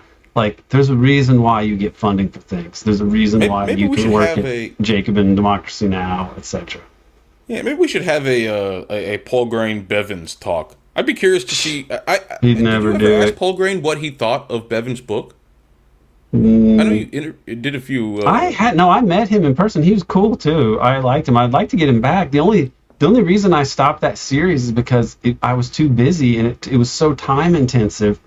There's a reason why you get funding for things. There's a reason why you can work at Jacobin Democracy Now!, etc. Yeah, maybe we should have a Paul Grain Bevins talk. I'd be curious to see. He'd did never you do ever ask it. Paul Grain what he thought of Bevin's book? I know Mm, you did a few. I met him in person. He was cool too. I liked him. I'd like to get him back. The only reason I stopped that series is because I was too busy and it was so time intensive To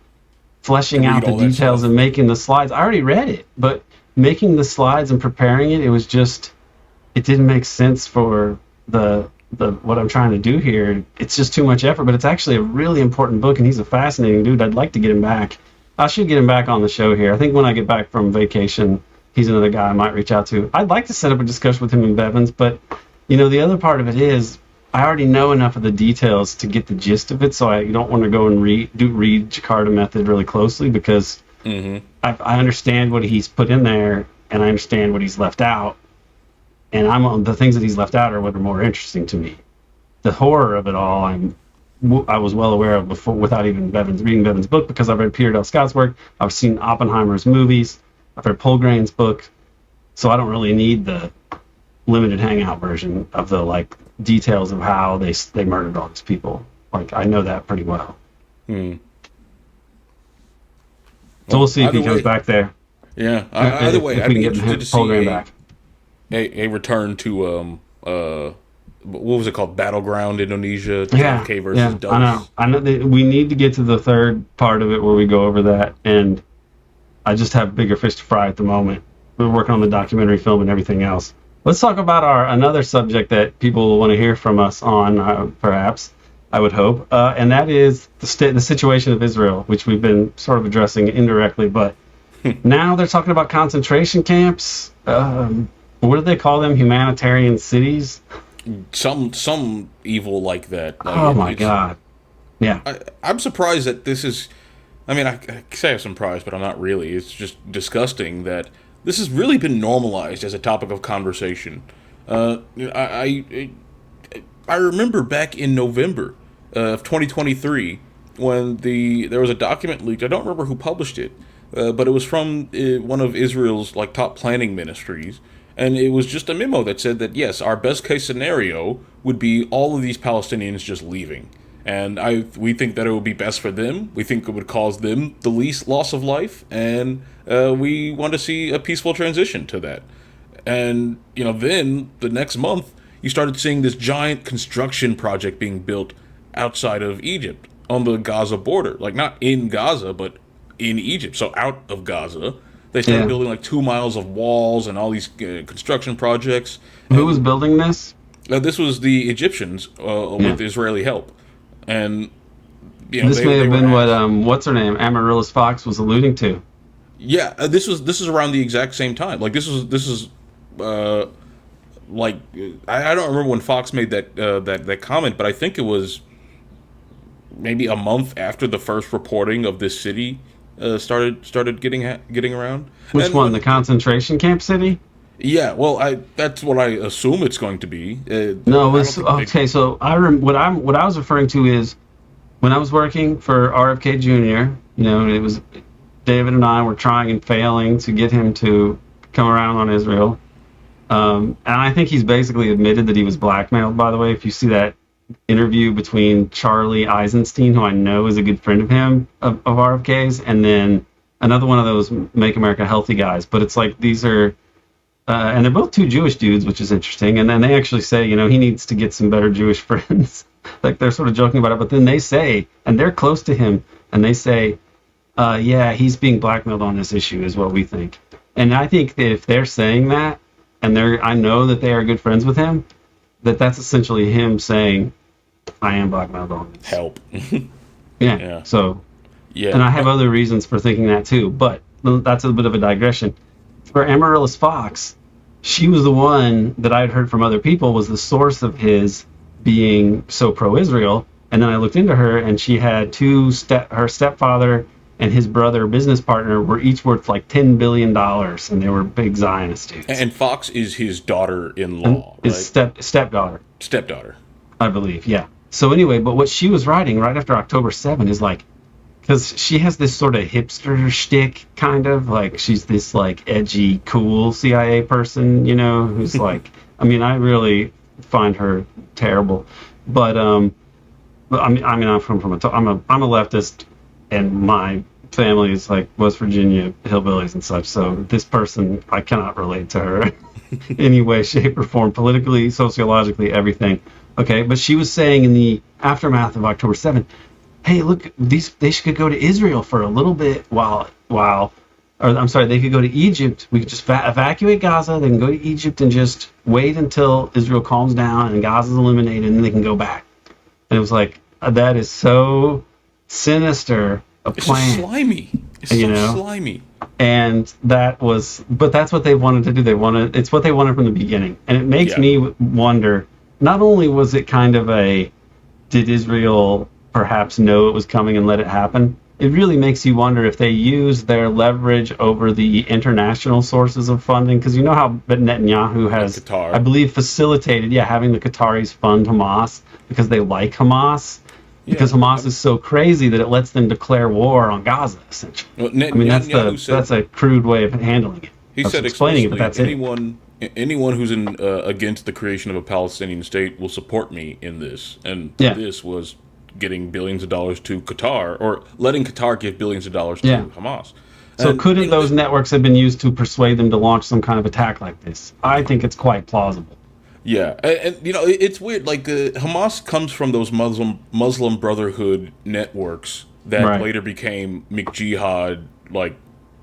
fleshing read out the all that details stuff. and making the slides. I already read it, but making the slides and preparing it, it didn't make sense for the what I'm trying to do here. It's just too much effort, but it's actually a really important book, and he's a fascinating dude. I'd like to get him back. I should get him back on the show here. I think when I get back from vacation, he's another guy I might reach out to. I'd like to set up a discussion with him and Bevins, but the other part of it is I already know enough of the details to get the gist of it, so I don't want to go and read Jakarta Method really closely because Hmm. I understand what he's put in there and I understand what he's left out, and the things that he's left out are what are more interesting to me. The horror of it all, I was well aware of before without even reading Bevin's book because I've read Peter Dale Scott's work, I've seen Oppenheimer's movies, I've read Paul Grain's book, so I don't really need the limited hangout version of the details of how they murdered all these people. I know that pretty well. Hmm. So we'll see if Either he comes way, back there. yeah. Either way, If I'd we be can get interested to Paul see Graham back. a return to what was it called? Battleground Indonesia, Yeah, JFK versus yeah, Dulles. I know that we need to get to the third part of it where we go over that, and I just have bigger fish to fry at the moment. We're working on the documentary film and everything else. Let's talk about another subject that people will want to hear from us on, perhaps, I would hope, and that is the situation of Israel, which we've been sort of addressing indirectly, but now they're talking about concentration camps. What do they call them? Humanitarian cities? Some evil like that. Oh my God. Yeah. I'm surprised that this is. I mean, I say I'm surprised, but I'm not really. It's just disgusting that this has really been normalized as a topic of conversation. I remember back in November of 2023 when there was a document leaked. I don't remember who published it, but it was from one of Israel's top planning ministries, and it was just a memo that said that yes, our best case scenario would be all of these Palestinians just leaving. And we think that it would be best for them. We think it would cause them the least loss of life, and we want to see a peaceful transition to that. And then the next month, you started seeing this giant construction project being built outside of Egypt on the Gaza border, not in Gaza, but in Egypt, so out of Gaza. They started building 2 miles of walls and all these construction projects. Who was building this? This was the Egyptians with Israeli help. And This may have been what what's her name, Amaryllis Fox, was alluding to. Yeah, this is around the exact same time. This is I don't remember when Fox made that comment, but I think it was maybe a month after the first reporting of this city started getting around. Which one? The concentration camp city? Yeah, well, that's what I assume it's going to be. No, it was okay. So what I was referring to is when I was working for RFK Jr. It was David and I were trying and failing to get him to come around on Israel, and I think he's basically admitted that he was blackmailed. By the way, if you see that interview between Charlie Eisenstein, who I know is a good friend of him of RFK's, and then another one of those Make America Healthy guys, but it's these are. And they're both two Jewish dudes, which is interesting. And then they actually say, he needs to get some better Jewish friends. They're sort of joking about it. But then they say, and they're close to him, and they say, yeah, he's being blackmailed on this issue is what we think. And I think that if they're saying that, and I know that they are good friends with him, that's essentially him saying, I am blackmailed on this. Help. Yeah. So, yeah. And I have other reasons for thinking that too. But that's a bit of a digression. For Amaryllis Fox, she was the one that I'd heard from other people was the source of his being so pro-Israel. And then I looked into her, and she had her stepfather and his brother, business partner, were each worth $10 billion, and they were big Zionist dudes. And Fox is his daughter-in-law, right? His stepdaughter. Stepdaughter. I believe, yeah. So anyway, but what she was writing right after October 7 is because she has this sort of hipster shtick, kind of she's this edgy, cool CIA person, who's I mean, I really find her terrible. But I'm a leftist, and my family is like West Virginia hillbillies and such. So this person, I cannot relate to her in any way, shape, or form, politically, sociologically, everything. Okay, but she was saying in the aftermath of October 7th, hey, look, they should go to Israel for a little bit they could go to Egypt. We could just evacuate Gaza. They can go to Egypt and just wait until Israel calms down and Gaza's eliminated, and then they can go back. And it was like, that is so sinister a plan. It's so slimy. It's slimy. And that's what they wanted to do. It's what they wanted from the beginning. And it makes me wonder, not only was it kind of did Israel perhaps know it was coming and let it happen? It really makes you wonder if they use their leverage over the international sources of funding, because you know how Netanyahu has, Qatar, I believe, facilitated, having the Qataris fund Hamas because they like Hamas, because Hamas is so crazy that it lets them declare war on Gaza, essentially. Well, that's a crude way of handling it. He said explaining it, but that's anyone who's against the creation of a Palestinian state will support me in this, and this was getting billions of dollars to Qatar, or letting Qatar give billions of dollars to Hamas. So couldn't those networks have been used to persuade them to launch some kind of attack like this? I think it's quite plausible. Yeah, and it's weird. Like Hamas comes from those Muslim Brotherhood networks that later became McJihad, like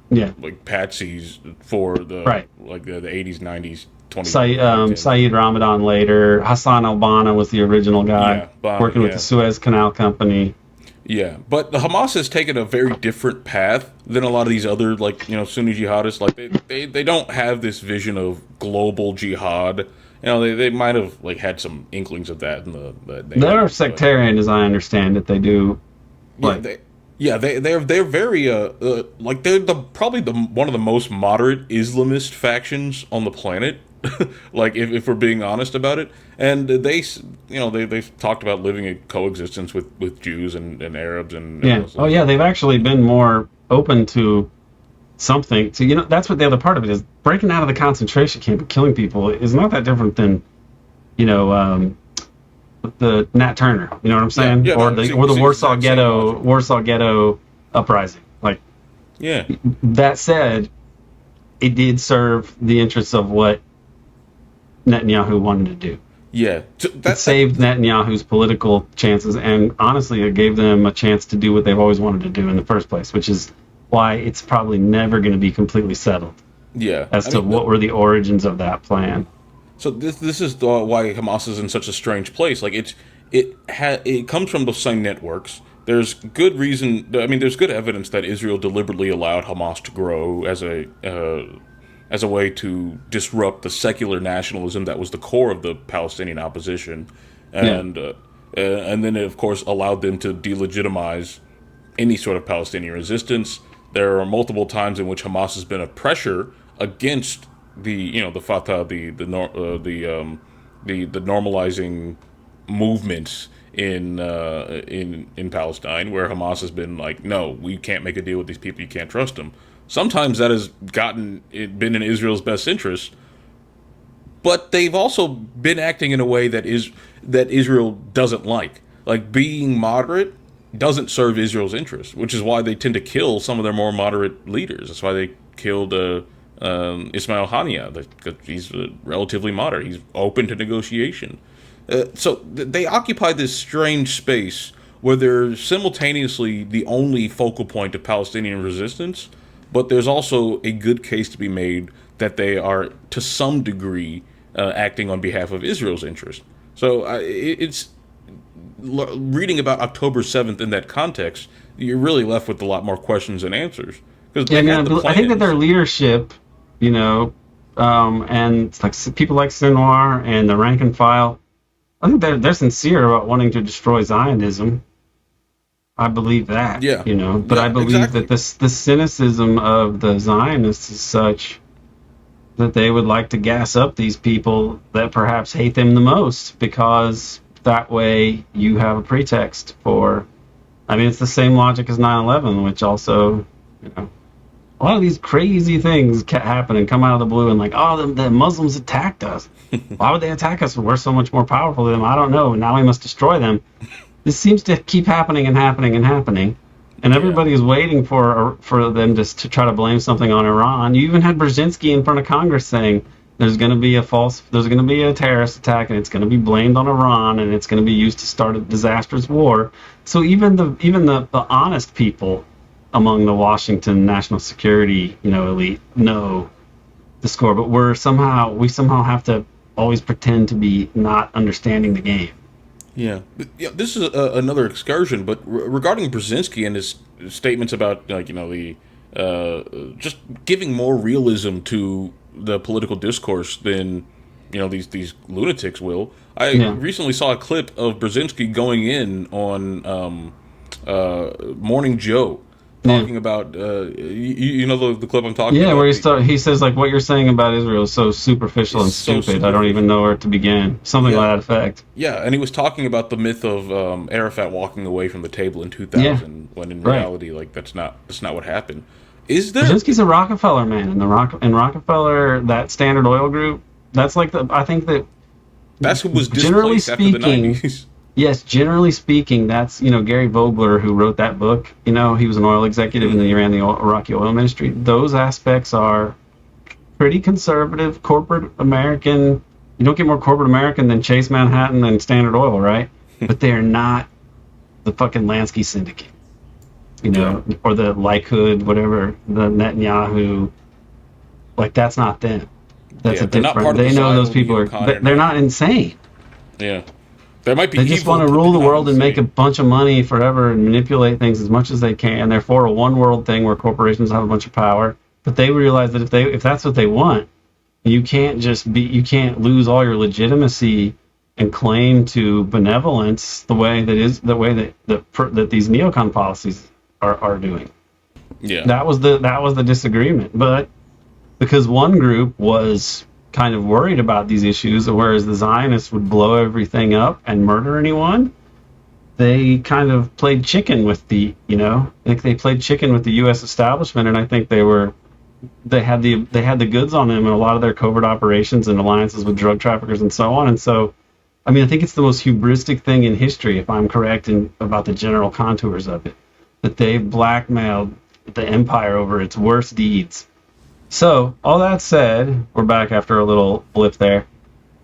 patsies for the the 80s, 90s. Saeed Ramadan later. Hassan al-Banna was the original guy working with the Suez Canal Company. Yeah, but the Hamas has taken a very different path than a lot of these other, Sunni jihadists. Like they don't have this vision of global jihad. They might have had some inklings of that in the they're sectarian, as I understand it. They do. They're very they're probably one of the most moderate Islamist factions on the planet. Like if we're being honest about it, and they've talked about living in coexistence with Jews and Arabs and Muslims. They've actually been more open to something. So that's what the other part of it is. Breaking out of the concentration camp and killing people is not that different than the Nat Turner. You know what I'm saying? Or the Warsaw Ghetto uprising. That said, it did serve the interests of what Netanyahu wanted to do. Yeah. It saved Netanyahu's political chances, and honestly, it gave them a chance to do what they've always wanted to do in the first place, which is why it's probably never going to be completely settled. Yeah. What were the origins of that plan. So this is why Hamas is in such a strange place. Like it comes from those same networks. There's good reason. There's good evidence that Israel deliberately allowed Hamas to grow as a way to disrupt the secular nationalism that was the core of the Palestinian opposition, and then it, of course, allowed them to delegitimize any sort of Palestinian resistance. There are multiple times in which Hamas has been a pressure against the Fatah, the normalizing movements in Palestine, where Hamas has been like, no, we can't make a deal with these people. You can't trust them. Sometimes that has been in Israel's best interest, but they've also been acting in a way that Israel doesn't like. Like being moderate doesn't serve Israel's interest, which is why they tend to kill some of their more moderate leaders. That's why they killed Ismail Haniyeh, because he's relatively moderate. He's open to negotiation. So they occupy this strange space where they're simultaneously the only focal point of Palestinian resistance, but there's also a good case to be made that they are, to some degree, acting on behalf of Israel's interest. So it's reading about October 7th in that context, you're really left with a lot more questions than answers. I think that their leadership, and like people like Sinwar and the rank and file, I think they're sincere about wanting to destroy Zionism. I believe that, but I believe that the cynicism of the Zionists is such that they would like to gas up these people that perhaps hate them the most, because that way you have a pretext for, it's the same logic as 9/11, which also, a lot of these crazy things happen and come out of the blue, and like, oh, the Muslims attacked us. Why would they attack us? We're so much more powerful than them. I don't know. Now we must destroy them. This seems to keep happening and happening and happening. And everybody is waiting for them to try to blame something on Iran. You even had Brzezinski in front of Congress saying there's going to be a terrorist attack, and it's going to be blamed on Iran, and it's going to be used to start a disastrous war. So even the honest people among the Washington national security elite know the score, but we somehow have to always pretend to be not understanding the game. Yeah, this is another excursion, but regarding Brzezinski and his statements about the just giving more realism to the political discourse than these lunatics will. I recently saw a clip of Brzezinski going in on Morning Joe. Talking about, the clip I'm talking about? Yeah, where he says, like, what you're saying about Israel is so superficial and stupid, I don't even know where to begin. Something like that effect. Yeah, and he was talking about the myth of Arafat walking away from the table in 2000, when in reality, like, that's not what happened. Is there... Brzezinski's a Rockefeller man, and Rockefeller, that Standard Oil Group, that's like that's who was displaced after the 90s. Yes, generally speaking, that's, Gary Vogler, who wrote that book. He was an oil executive, and then he ran the Iraqi oil ministry. Those aspects are pretty conservative, corporate American. You don't get more corporate American than Chase Manhattan and Standard Oil, right? But they are not the fucking Lansky Syndicate, or the Likud, whatever, the Netanyahu. Like, that's not them. That's a different. They know those people are. They're not insane. Yeah. There might be they just want to rule the world and make a bunch of money forever and manipulate things as much as they can. They're for a one world thing where corporations have a bunch of power. But they realize that if that's what they want, you can't lose all your legitimacy and claim to benevolence the way that these neocon policies are doing. Yeah. That was the disagreement. But because one group was kind of worried about these issues, whereas the Zionists would blow everything up and murder anyone, they kind of played chicken with the U.S. establishment, and I think they had the goods on them in a lot of their covert operations and alliances with drug traffickers and so on. And so, I mean, I think it's the most hubristic thing in history, if I'm correct about the general contours of it, that they've blackmailed the empire over its worst deeds. So, all that said, we're back after a little blip there.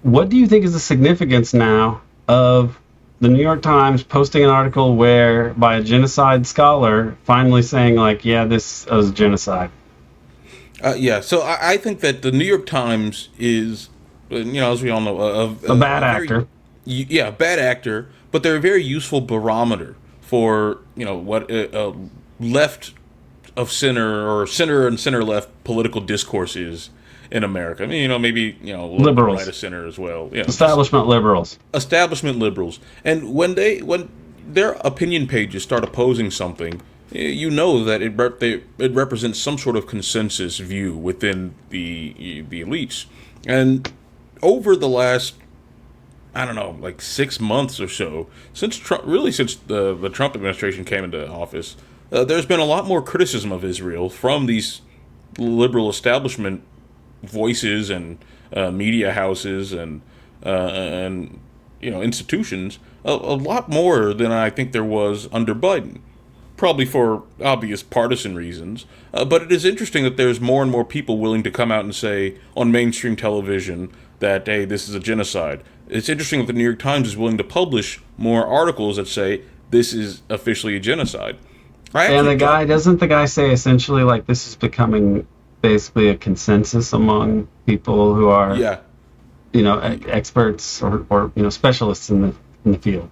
What do you think is the significance now of the New York Times posting an article by a genocide scholar finally saying, like, yeah, this was genocide? So I think that the New York Times is, as we all know, a bad actor. Bad actor, but they're a very useful barometer for, what left of center or center and center left political discourse is in America. I mean, maybe liberals, right of center as well. Establishment liberals. And when their opinion pages start opposing something, that it represents some sort of consensus view within the elites. And over the last, I don't know, like 6 months or so, since the Trump administration came into office, there's been a lot more criticism of Israel from these liberal establishment voices and media houses and institutions, a lot more than I think there was under Biden, probably for obvious partisan reasons. But it is interesting that there's more and more people willing to come out and say on mainstream television that, hey, this is a genocide. It's interesting that the New York Times is willing to publish more articles that say this is officially a genocide. And doesn't the guy say essentially, like, this is becoming basically a consensus among people who are experts or specialists in the field?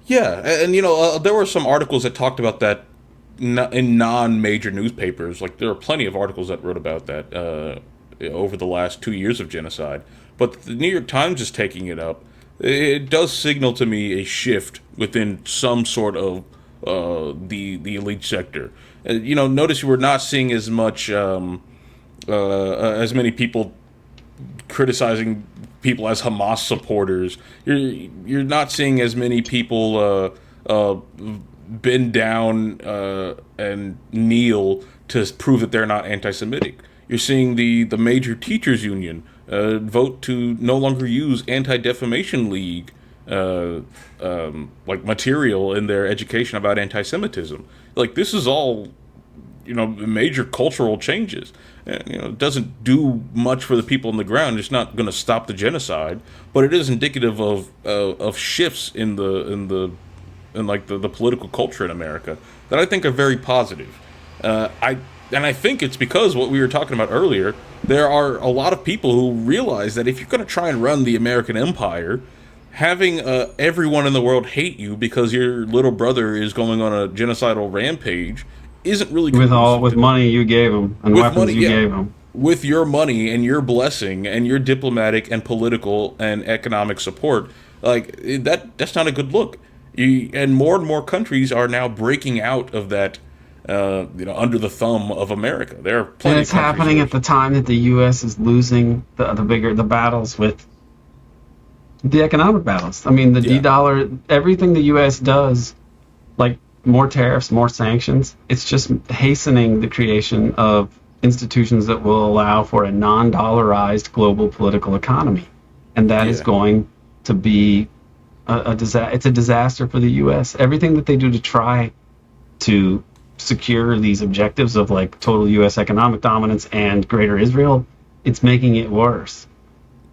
Yeah, and there were some articles that talked about that in non-major newspapers. Like, there are plenty of articles that wrote about that over the last 2 years of genocide. But the New York Times is taking it up. It does signal to me a shift within some sort of the elite sector. Notice we're not seeing as much as many people criticizing people as Hamas supporters. You're not seeing as many people bend down and kneel to prove that they're not anti-Semitic. You're seeing the major teachers union vote to no longer use Anti-Defamation League like material in their education about anti-Semitism. Like, this is all, major cultural changes. It doesn't do much for the people on the ground. It's not going to stop the genocide, but it is indicative of shifts in the political culture in America that I think are very positive. I think it's because what we were talking about earlier. There are a lot of people who realize that if you're going to try and run the American empire, having everyone in the world hate you because your little brother is going on a genocidal rampage isn't really with money you gave him and weapons you gave him. With your money and your blessing and your diplomatic and political and economic support, like that's not a good look. And more countries are now breaking out of that, under the thumb of America. There are plenty. And it's happening at the time that the U.S. is losing the battles with the economic battles. I mean, the D-dollar, everything the U.S. does, like more tariffs, more sanctions, it's just hastening the creation of institutions that will allow for a non-dollarized global political economy. And that is going to be it's a disaster for the U.S. Everything that they do to try to secure these objectives of like total U.S. economic dominance and greater Israel, it's making it worse.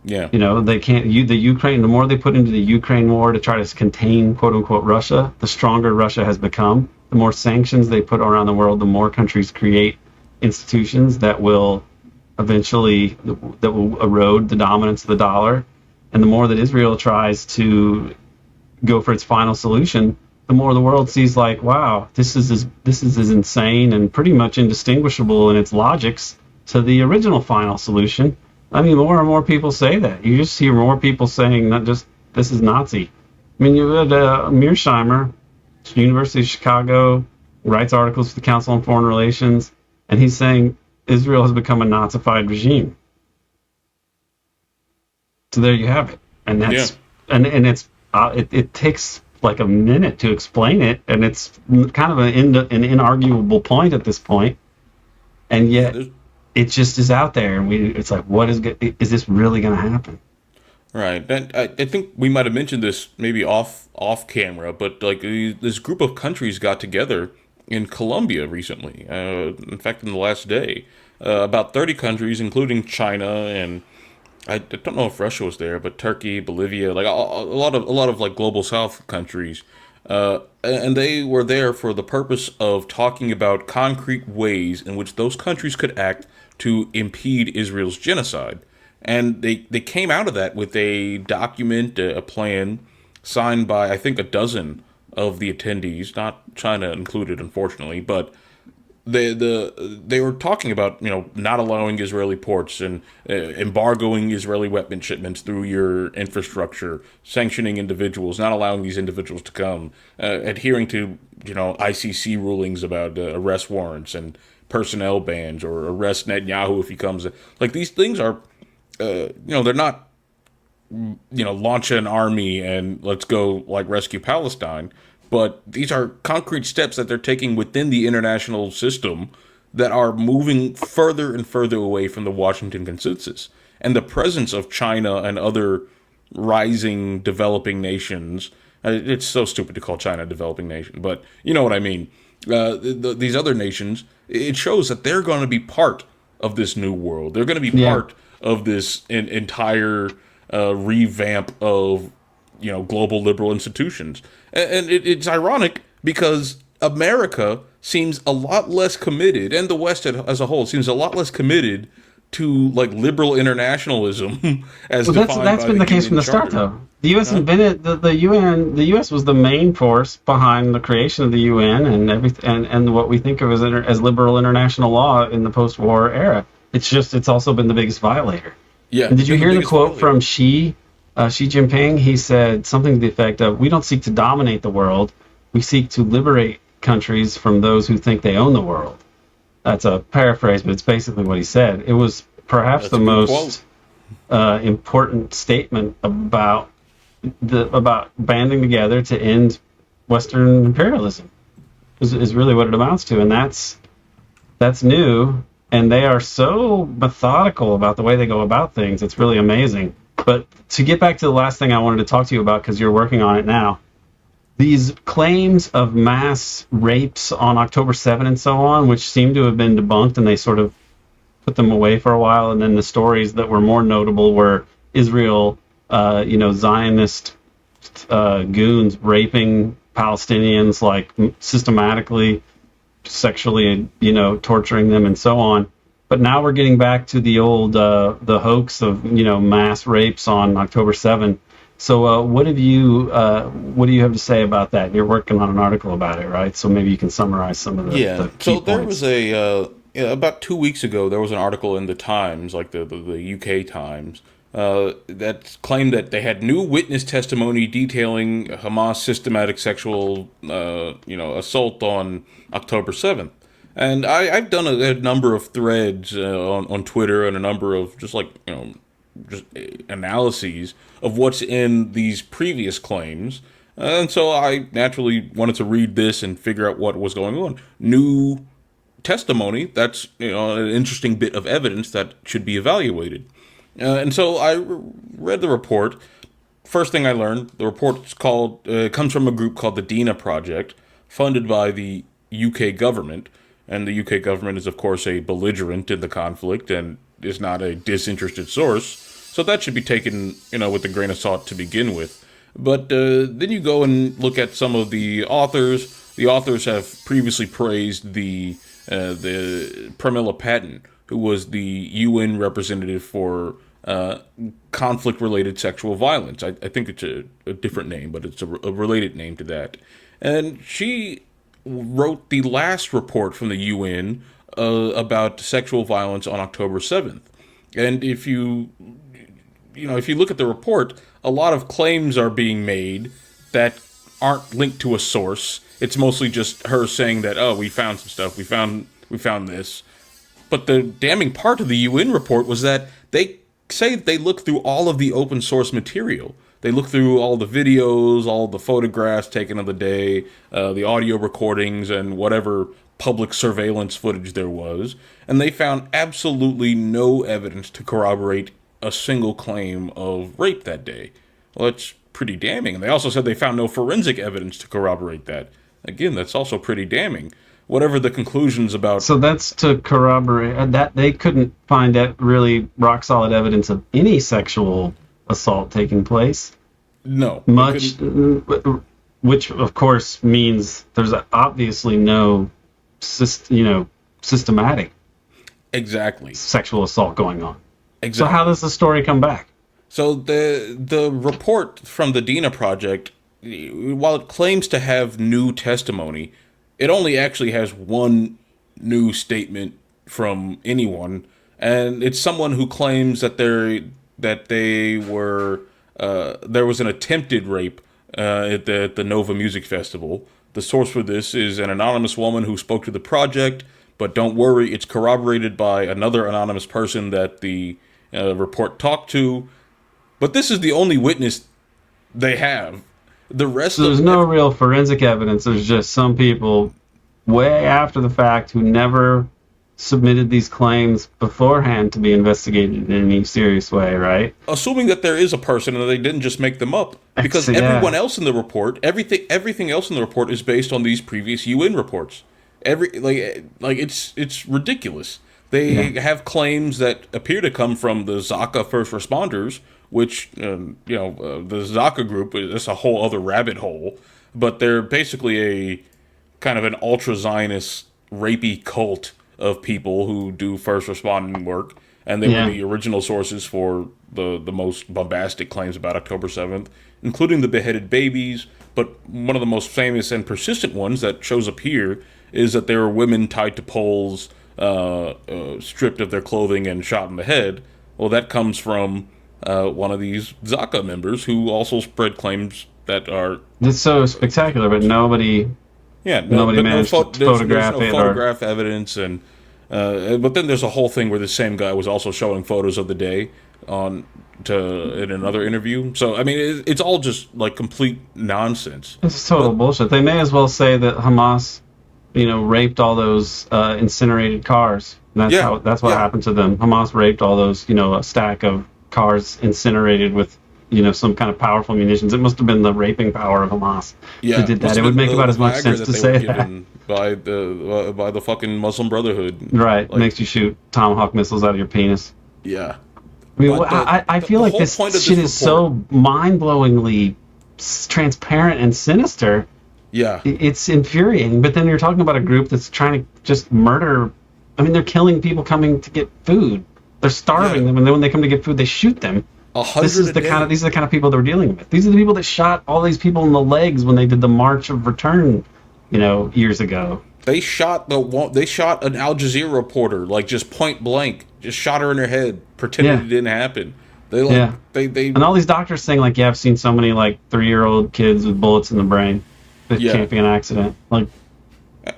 Yeah. They can't. The Ukraine. The more they put into the Ukraine war to try to contain "quote unquote" Russia, the stronger Russia has become. The more sanctions they put around the world, the more countries create institutions that will eventually erode the dominance of the dollar. And the more that Israel tries to go for its final solution, the more the world sees like, wow, this is as insane and pretty much indistinguishable in its logics to the original final solution. I mean, more and more people say that. You just hear more people saying not just this is Nazi. I mean, you had Mearsheimer, University of Chicago, writes articles for the Council on Foreign Relations, and he's saying Israel has become a Nazified regime. So there you have it, and that's and it's it takes like a minute to explain it, and it's kind of an inarguable point at this point, and yet it just is out there, and it's like, is this really going to happen? Right. And I think we might have mentioned this maybe off camera, but like this group of countries got together in Colombia recently. In fact, in the last day, about 30 countries, including China, and I don't know if Russia was there, but Turkey, Bolivia, like a lot of like global South countries, and they were there for the purpose of talking about concrete ways in which those countries could act to impede Israel's genocide. And they came out of that with a document, a plan, signed by, I think, a dozen of the attendees, not China included, unfortunately, but they were talking about, not allowing Israeli ports and embargoing Israeli weapon shipments through your infrastructure, sanctioning individuals, not allowing these individuals to come, adhering to, ICC rulings about arrest warrants and personnel bans, or arrest Netanyahu if he comes. Like, these things are, they're not, launch an army and let's go like rescue Palestine. But these are concrete steps that they're taking within the international system that are moving further and further away from the Washington Consensus. And the presence of China and other rising developing nations, it's so stupid to call China a developing nation, but you know what I mean. These other nations, it shows that they're going to be part of this new world. They're going to be part of this entire revamp of global liberal institutions. And it's ironic because America seems a lot less committed, and the West as a whole seems a lot less committed to like liberal internationalism as defined that's by been the case from the start, though. The U.S. invented the UN. The U.S. was the main force behind the creation of the UN and everything, and what we think of as liberal international law in the post-war era. It's also been the biggest violator. Yeah. And did you hear the quote from Xi Jinping? He said something to the effect of, "We don't seek to dominate the world. We seek to liberate countries from those who think they own the world." That's a paraphrase, but it's basically what he said. It was perhaps the most important statement about banding together to end Western imperialism. Is really what it amounts to, and that's That's new, and they are so methodical about the way they go about things. It's really amazing. But to get back to the last thing I wanted to talk to you about, because you're working on it now, these claims of mass rapes on October 7 and so on, which seem to have been debunked, and they sort of put them away for a while, and then the stories that were more notable were Israel, Zionist goons raping Palestinians, like systematically, sexually, torturing them and so on. But now we're getting back to the old the hoax of mass rapes on October 7. So what do you have to say about that? You're working on an article about it, right? So maybe you can summarize some of the key So there points. was about 2 weeks ago, there was an article in the Times, like the UK Times, that claimed that they had new witness testimony detailing Hamas systematic sexual, assault on October 7th. And I've done a number of threads on Twitter and a number of just analyses of what's in these previous claims. And so I naturally wanted to read this and figure out what was going on. New testimony, that's an interesting bit of evidence that should be evaluated. And so I read the report. First thing I learned, the report's comes from a group called the DINA Project, funded by the UK government. And the UK government is, of course, a belligerent in the conflict and is not a disinterested source. So that should be taken, with a grain of salt to begin with. But then you go and look at some of the authors. The authors have previously praised the Pramila Patten, who was the UN representative for conflict-related sexual violence. I think it's a different name, but it's a related name to that. And she wrote the last report from the UN about sexual violence on October 7th. And if you look at the report, a lot of claims are being made that aren't linked to a source. It's mostly just her saying that, oh, we found some stuff, we found this. But the damning part of the UN report was that they say they looked through all of the open source material. They looked through all the videos, all the photographs taken of the day, the audio recordings, and whatever public surveillance footage there was, and they found absolutely no evidence to corroborate a single claim of rape that day. Well, that's pretty damning. And they also said they found no forensic evidence to corroborate that. Again, that's also pretty damning. Whatever the conclusions about... So that's to corroborate that they couldn't find that really rock solid evidence of any sexual assault taking place. No. Much, which of course means there's obviously no, systematic Exactly. sexual assault going on. Exactly. So how does the story come back? So the report from the DINA Project, while it claims to have new testimony, it only actually has one new statement from anyone, and it's someone who claims that there was an attempted rape at the Nova Music Festival. The source for this is an anonymous woman who spoke to the project, but don't worry, it's corroborated by another anonymous person that the report talked to. But this is the only witness they have. The rest So there's no real forensic evidence. There's just some people way after the fact who never submitted these claims beforehand to be investigated in any serious way, right? Assuming that there is a person and they didn't just make them up, because everyone else in the report, everything else in the report is based on these previous UN reports. It's ridiculous. They have claims that appear to come from the Zaka first responders, which the Zaka group is a whole other rabbit hole, but they're basically a kind of an ultra-Zionist rapey cult of people who do first responding work, and they were the original sources for the most bombastic claims about October 7th, including the beheaded babies. But one of the most famous and persistent ones that shows up here is that there were women tied to poles, stripped of their clothing and shot in the head. Well, that comes from one of these Zaka members who also spread claims that are... It's so spectacular, but nobody managed to photograph it. Photograph evidence, and but then there's a whole thing where the same guy was also showing photos of the day in another interview. So I mean, it's all just like complete nonsense. It's total bullshit. They may as well say that Hamas raped all those incinerated cars. And that's what happened to them. Hamas raped all those, a stack of cars incinerated with, some kind of powerful munitions. It must have been the raping power of Hamas that did that. It would make about as much sense to say that. By the fucking Muslim Brotherhood. Right. Makes you shoot Tomahawk missiles out of your penis. Yeah. I mean, I feel like this shit is so mind-blowingly transparent and sinister. Yeah. It's infuriating. But then you're talking about a group that's trying to just murder. I mean, they're killing people coming to get food. They're starving them, and then when they come to get food, they shoot them. These are the kind of people that we're dealing with. These are the people that shot all these people in the legs when they did the March of Return, years ago. They shot an Al Jazeera reporter, like, just point blank, just shot her in her head, pretending it didn't happen. They and all these doctors saying, like, I've seen so many, like, 3-year-old kids with bullets in the brain. It can't be an accident. Like,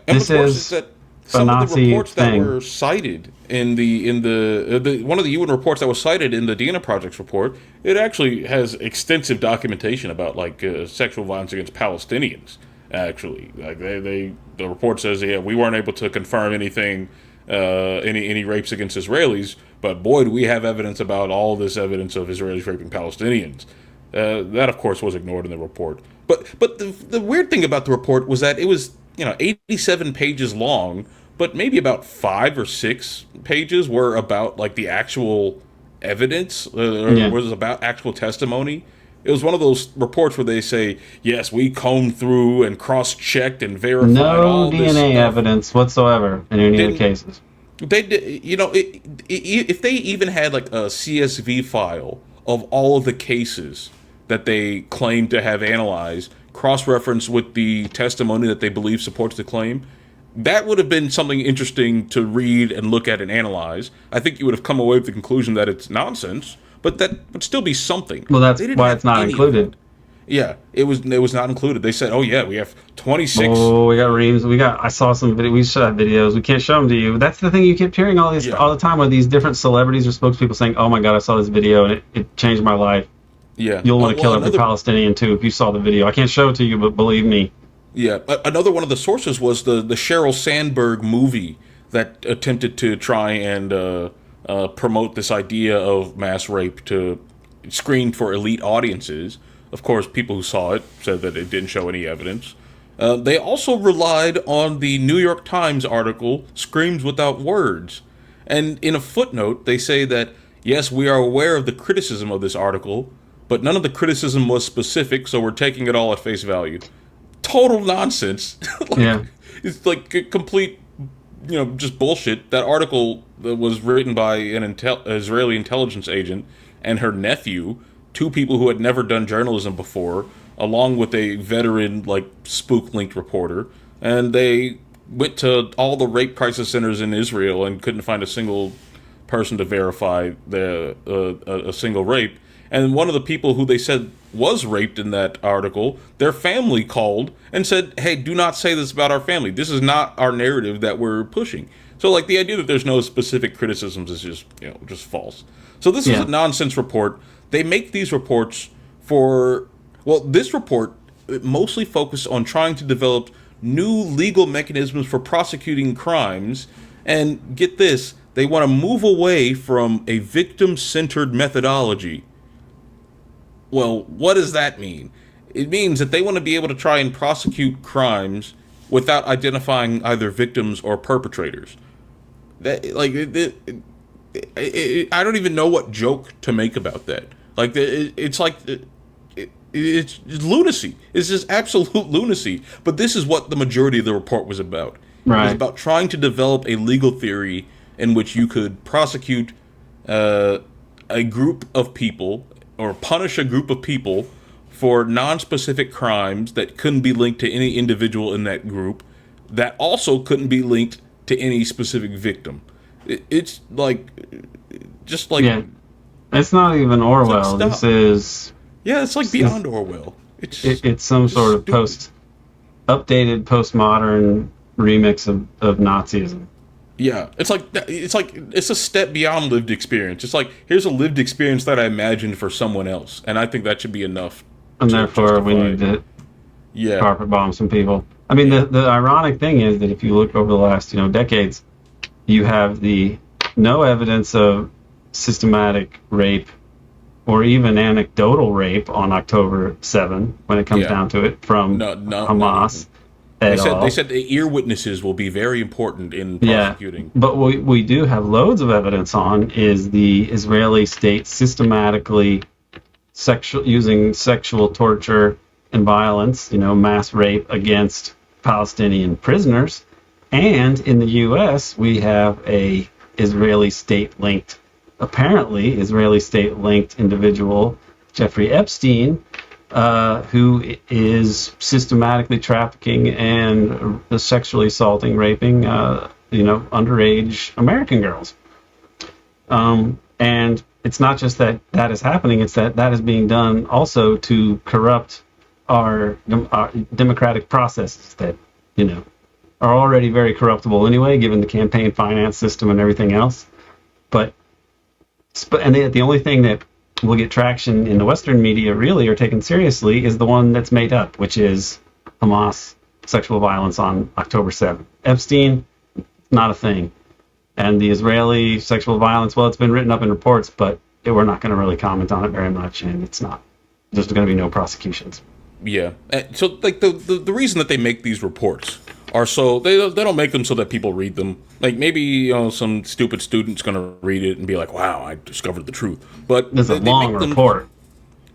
and this is that a some Nazi of the reports thing. that were cited in the one of the UN reports that was cited in the Dina Project's report, it actually has extensive documentation about, like, sexual violence against Palestinians. Actually, like the report says, we weren't able to confirm anything, any rapes against Israelis, but boy, do we have evidence about all this evidence of Israelis raping Palestinians. That, of course, was ignored in the report. But the weird thing about the report was that it was 87 pages long, but maybe about 5 or 6 pages were about, like, the actual evidence, was about actual testimony. It was one of those reports where they say, yes, we combed through and cross-checked and verified all this DNA stuff. Evidence whatsoever in any of the cases. They did, if they even had, like, a CSV file of all of the cases that they claim to have analyzed, cross-referenced with the testimony that they believe supports the claim, that would have been something interesting to read and look at and analyze. I think you would have come away with the conclusion that it's nonsense, but that would still be something. Well, that's why it's not included. Yeah, it was not included. They said, we have 26. Oh, we got reams. I saw some video. We should have videos. We can't show them to you. That's the thing. You keep hearing all the time with these different celebrities or spokespeople saying, oh my God, I saw this video and it changed my life. Yeah. You'll want to kill every Palestinian too if you saw the video. I can't show it to you, but believe me. Yeah. Another one of the sources was the Sheryl Sandberg movie that attempted to try and promote this idea of mass rape to screen for elite audiences. Of course, people who saw it said that it didn't show any evidence. They also relied on the New York Times article, Screams Without Words. And in a footnote, they say that, yes, we are aware of the criticism of this article, but none of the criticism was specific, so we're taking it all at face value. Total nonsense. It's like complete, just bullshit. That article that was written by an Israeli intelligence agent and her nephew, 2 people who had never done journalism before, along with a veteran, like, spook-linked reporter, and they went to all the rape crisis centers in Israel and couldn't find a single person to verify a single rape. And one of the people who they said was raped in that article, their family called and said, hey, do not say this about our family. This is not our narrative that we're pushing. So, like, the idea that there's no specific criticisms is just false. So this is a nonsense report. They make these reports this report mostly focused on trying to develop new legal mechanisms for prosecuting crimes. And get this, they want to move away from a victim-centered methodology. Well, what does that mean? It means that they want to be able to try and prosecute crimes without identifying either victims or perpetrators. I don't even know what joke to make about that. Like, it's lunacy. It's just absolute lunacy. But this is what the majority of the report was about. Right. It was about trying to develop a legal theory in which you could prosecute a group of people or punish a group of people for non-specific crimes that couldn't be linked to any individual in that group, that also couldn't be linked to any specific victim. It's like, just like... Yeah. It's not even Orwell. This is... Yeah, it's like beyond Orwell. It's some sort of updated postmodern remix of Nazism. Yeah, it's a step beyond lived experience. It's like, here's a lived experience that I imagined for someone else, and I think that should be enough. And therefore, we need to carpet bomb some people. I mean, the ironic thing is that if you look over the last, decades, you have the no evidence of systematic rape or even anecdotal rape on October 7, when it comes down to it, from Hamas at all. They said the ear witnesses will be very important in prosecuting. Yeah, but what we do have loads of evidence on is the Israeli state systematically using sexual torture and violence, mass rape against Palestinian prisoners. And in the U.S., we have apparently Israeli state-linked individual, Jeffrey Epstein, who is systematically trafficking and sexually assaulting, raping, underage American girls. And it's not just that is happening; it's that is being done also to corrupt our democratic processes that are already very corruptible anyway, given the campaign finance system and everything else. But the only thing that will get traction in the Western media really or taken seriously is the one that's made up, which is Hamas sexual violence on October 7th. Epstein, not a thing. And the Israeli sexual violence, well, it's been written up in reports, but we're not going to really comment on it very much, and it's not. There's going to be no prosecutions. Yeah. So, like, the reason that they make these reports are so they don't make them so that people read them. Like, maybe some stupid student's going to read it and be like, "Wow, I discovered the truth." But it's a long report.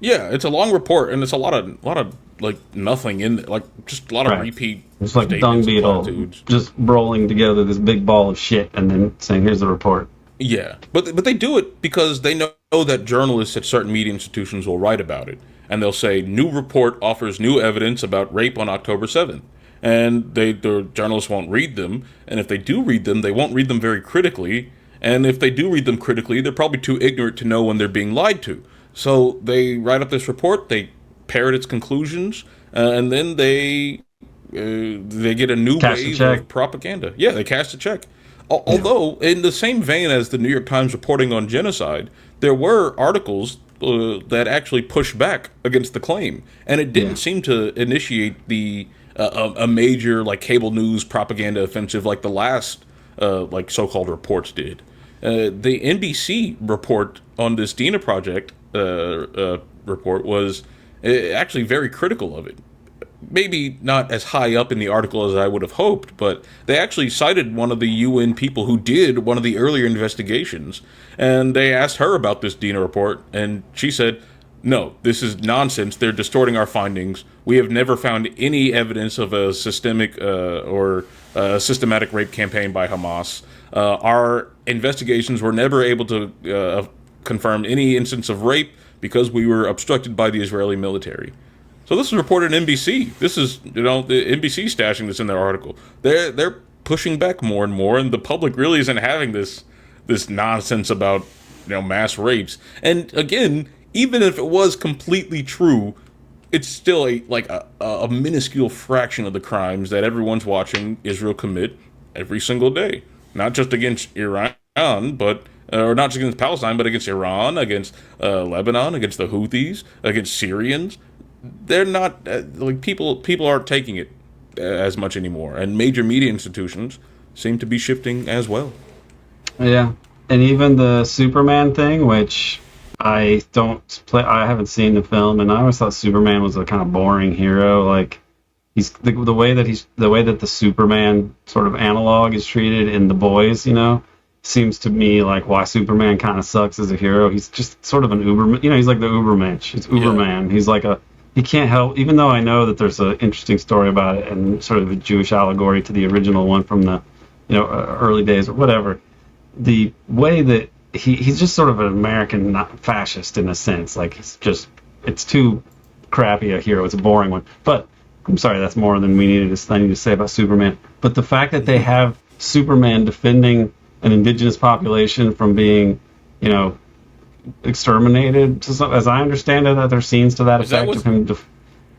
Yeah, it's a long report, and it's a lot of like nothing in it, like just a lot of repeat. It's like dung beetle just rolling together this big ball of shit and then saying, "Here's the report." Yeah, but they do it because they know that journalists at certain media institutions will write about it, and they'll say, "New report offers new evidence about rape on October 7th." And the journalists won't read them, and if they do read them, they won't read them very critically, and if they do read them critically, they're probably too ignorant to know when they're being lied to. So they write up this report, they parrot its conclusions, and then they get a new wave of propaganda. Yeah, they cast a check. Although, in the same vein as the New York Times reporting on genocide, there were articles that actually pushed back against the claim, and it didn't seem to initiate a major like cable news propaganda offensive like the last like so-called reports did. The NBC report on this Dina Project report was actually very critical of it. Maybe not as high up in the article as I would have hoped, but they actually cited one of the UN people who did one of the earlier investigations, and they asked her about this Dina report, and she said, "No, this is nonsense. They're distorting our findings. We have never found any evidence of a systemic or systematic rape campaign by Hamas. Our investigations were never able to confirm any instance of rape because we were obstructed by the Israeli military." So this is reported in NBC. This is, the NBC stashing this in their article. They're pushing back more and more, and the public really isn't having this nonsense about mass rapes. And again, even if it was completely true, it's still a minuscule fraction of the crimes that everyone's watching Israel commit every single day. Not just against Iran, but or not just against Palestine, but against Iran, against Lebanon, against the Houthis, against Syrians. They're not people aren't taking it as much anymore, and major media institutions seem to be shifting as well. Yeah, and even the Superman thing, which I haven't seen the film, and I always thought Superman was a kind of boring hero. Like he's the way that the Superman sort of analog is treated in The Boys, seems to me like why Superman kind of sucks as a hero. He's just sort of an Uberman, he's like the Ubermensch. He's Uberman. Yeah. He's like he can't help, even though I know that there's an interesting story about it and sort of a Jewish allegory to the original one from the early days or whatever. The way that he's just sort of an American fascist in a sense. Like it's too crappy a hero. It's a boring one. But I'm sorry, that's more than I need to say about Superman. But the fact that they have Superman defending an indigenous population from being, exterminated, as I understand it, that there are scenes to that effect of him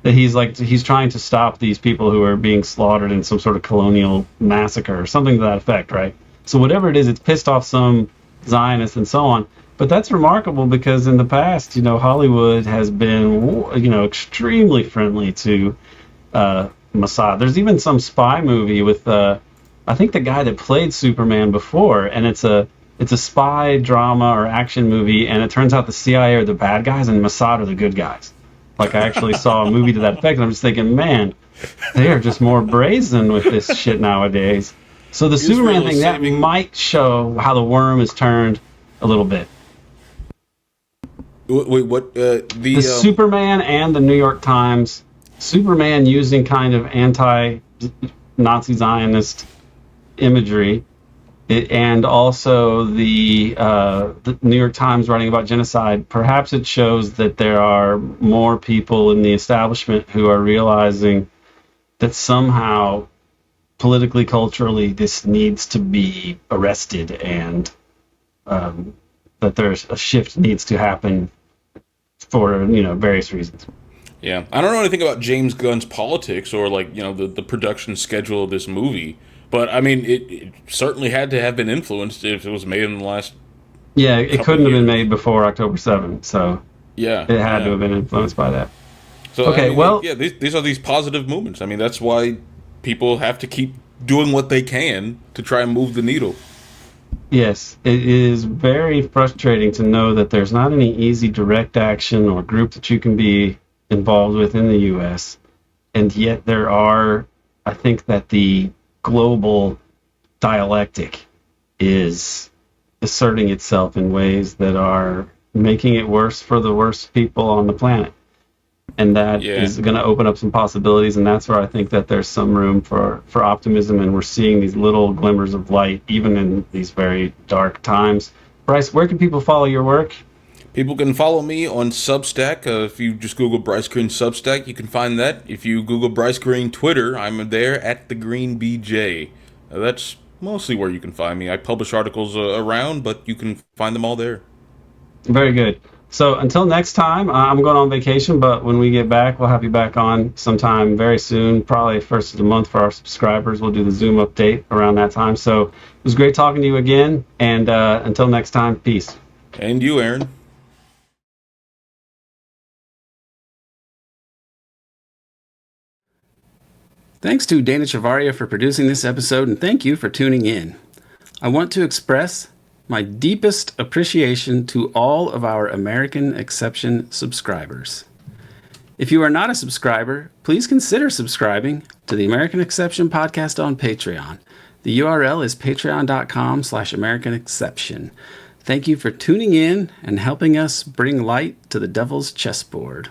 that he's trying to stop these people who are being slaughtered in some sort of colonial massacre or something to that effect, right? So whatever it is, it's pissed off some Zionists and so on. But that's remarkable because in the past, Hollywood has been, extremely friendly to Mossad. There's even some spy movie with I think the guy that played Superman before, and it's a spy drama or action movie, and it turns out the CIA are the bad guys and Mossad are the good guys. Like, I actually saw a movie to that effect, and I'm just thinking, man, they are just more brazen with this shit nowadays. So the Superman thing, that might show how the worm is turned a little bit. Wait, what? The Superman and the New York Times, Superman using kind of anti-Nazi Zionist imagery, and also the New York Times writing about genocide. Perhaps it shows that there are more people in the establishment who are realizing that somehow, politically, culturally, this needs to be arrested, and that there's a shift needs to happen for various reasons. Yeah, I don't know anything about James Gunn's politics or the production schedule of this movie, but I mean it certainly had to have been influenced if it was made in the last. Yeah, it couldn't have been made before October 7th, so yeah, it had to have been influenced by that. So okay, these are these positive movements. I mean, that's why people have to keep doing what they can to try and move the needle. Yes, it is very frustrating to know that there's not any easy direct action or group that you can be involved with in the U.S., and yet there are. I think that the global dialectic is asserting itself in ways that are making it worse for the worst people on the planet. And that is going to open up some possibilities, and that's where I think that there's some room for optimism, and we're seeing these little glimmers of light, even in these very dark times. Bryce, where can people follow your work? People can follow me on Substack. If you just Google Bryce Greene Substack, you can find that. If you Google Bryce Greene Twitter, I'm there at the Greene BJ. That's mostly where you can find me. I publish articles around, but you can find them all there. Very good. So until next time, I'm going on vacation, but when we get back, we'll have you back on sometime very soon, probably first of the month for our subscribers. We'll do the Zoom update around that time. So it was great talking to you again, and until next time, peace. And you, Aaron. Thanks to Dana Chavarria for producing this episode, and thank you for tuning in. I want to express my deepest appreciation to all of our American Exception subscribers. If you are not a subscriber, please consider subscribing to the American Exception podcast on Patreon. The URL is patreon.com/American Exception. Thank you for tuning in and helping us bring light to the devil's chessboard.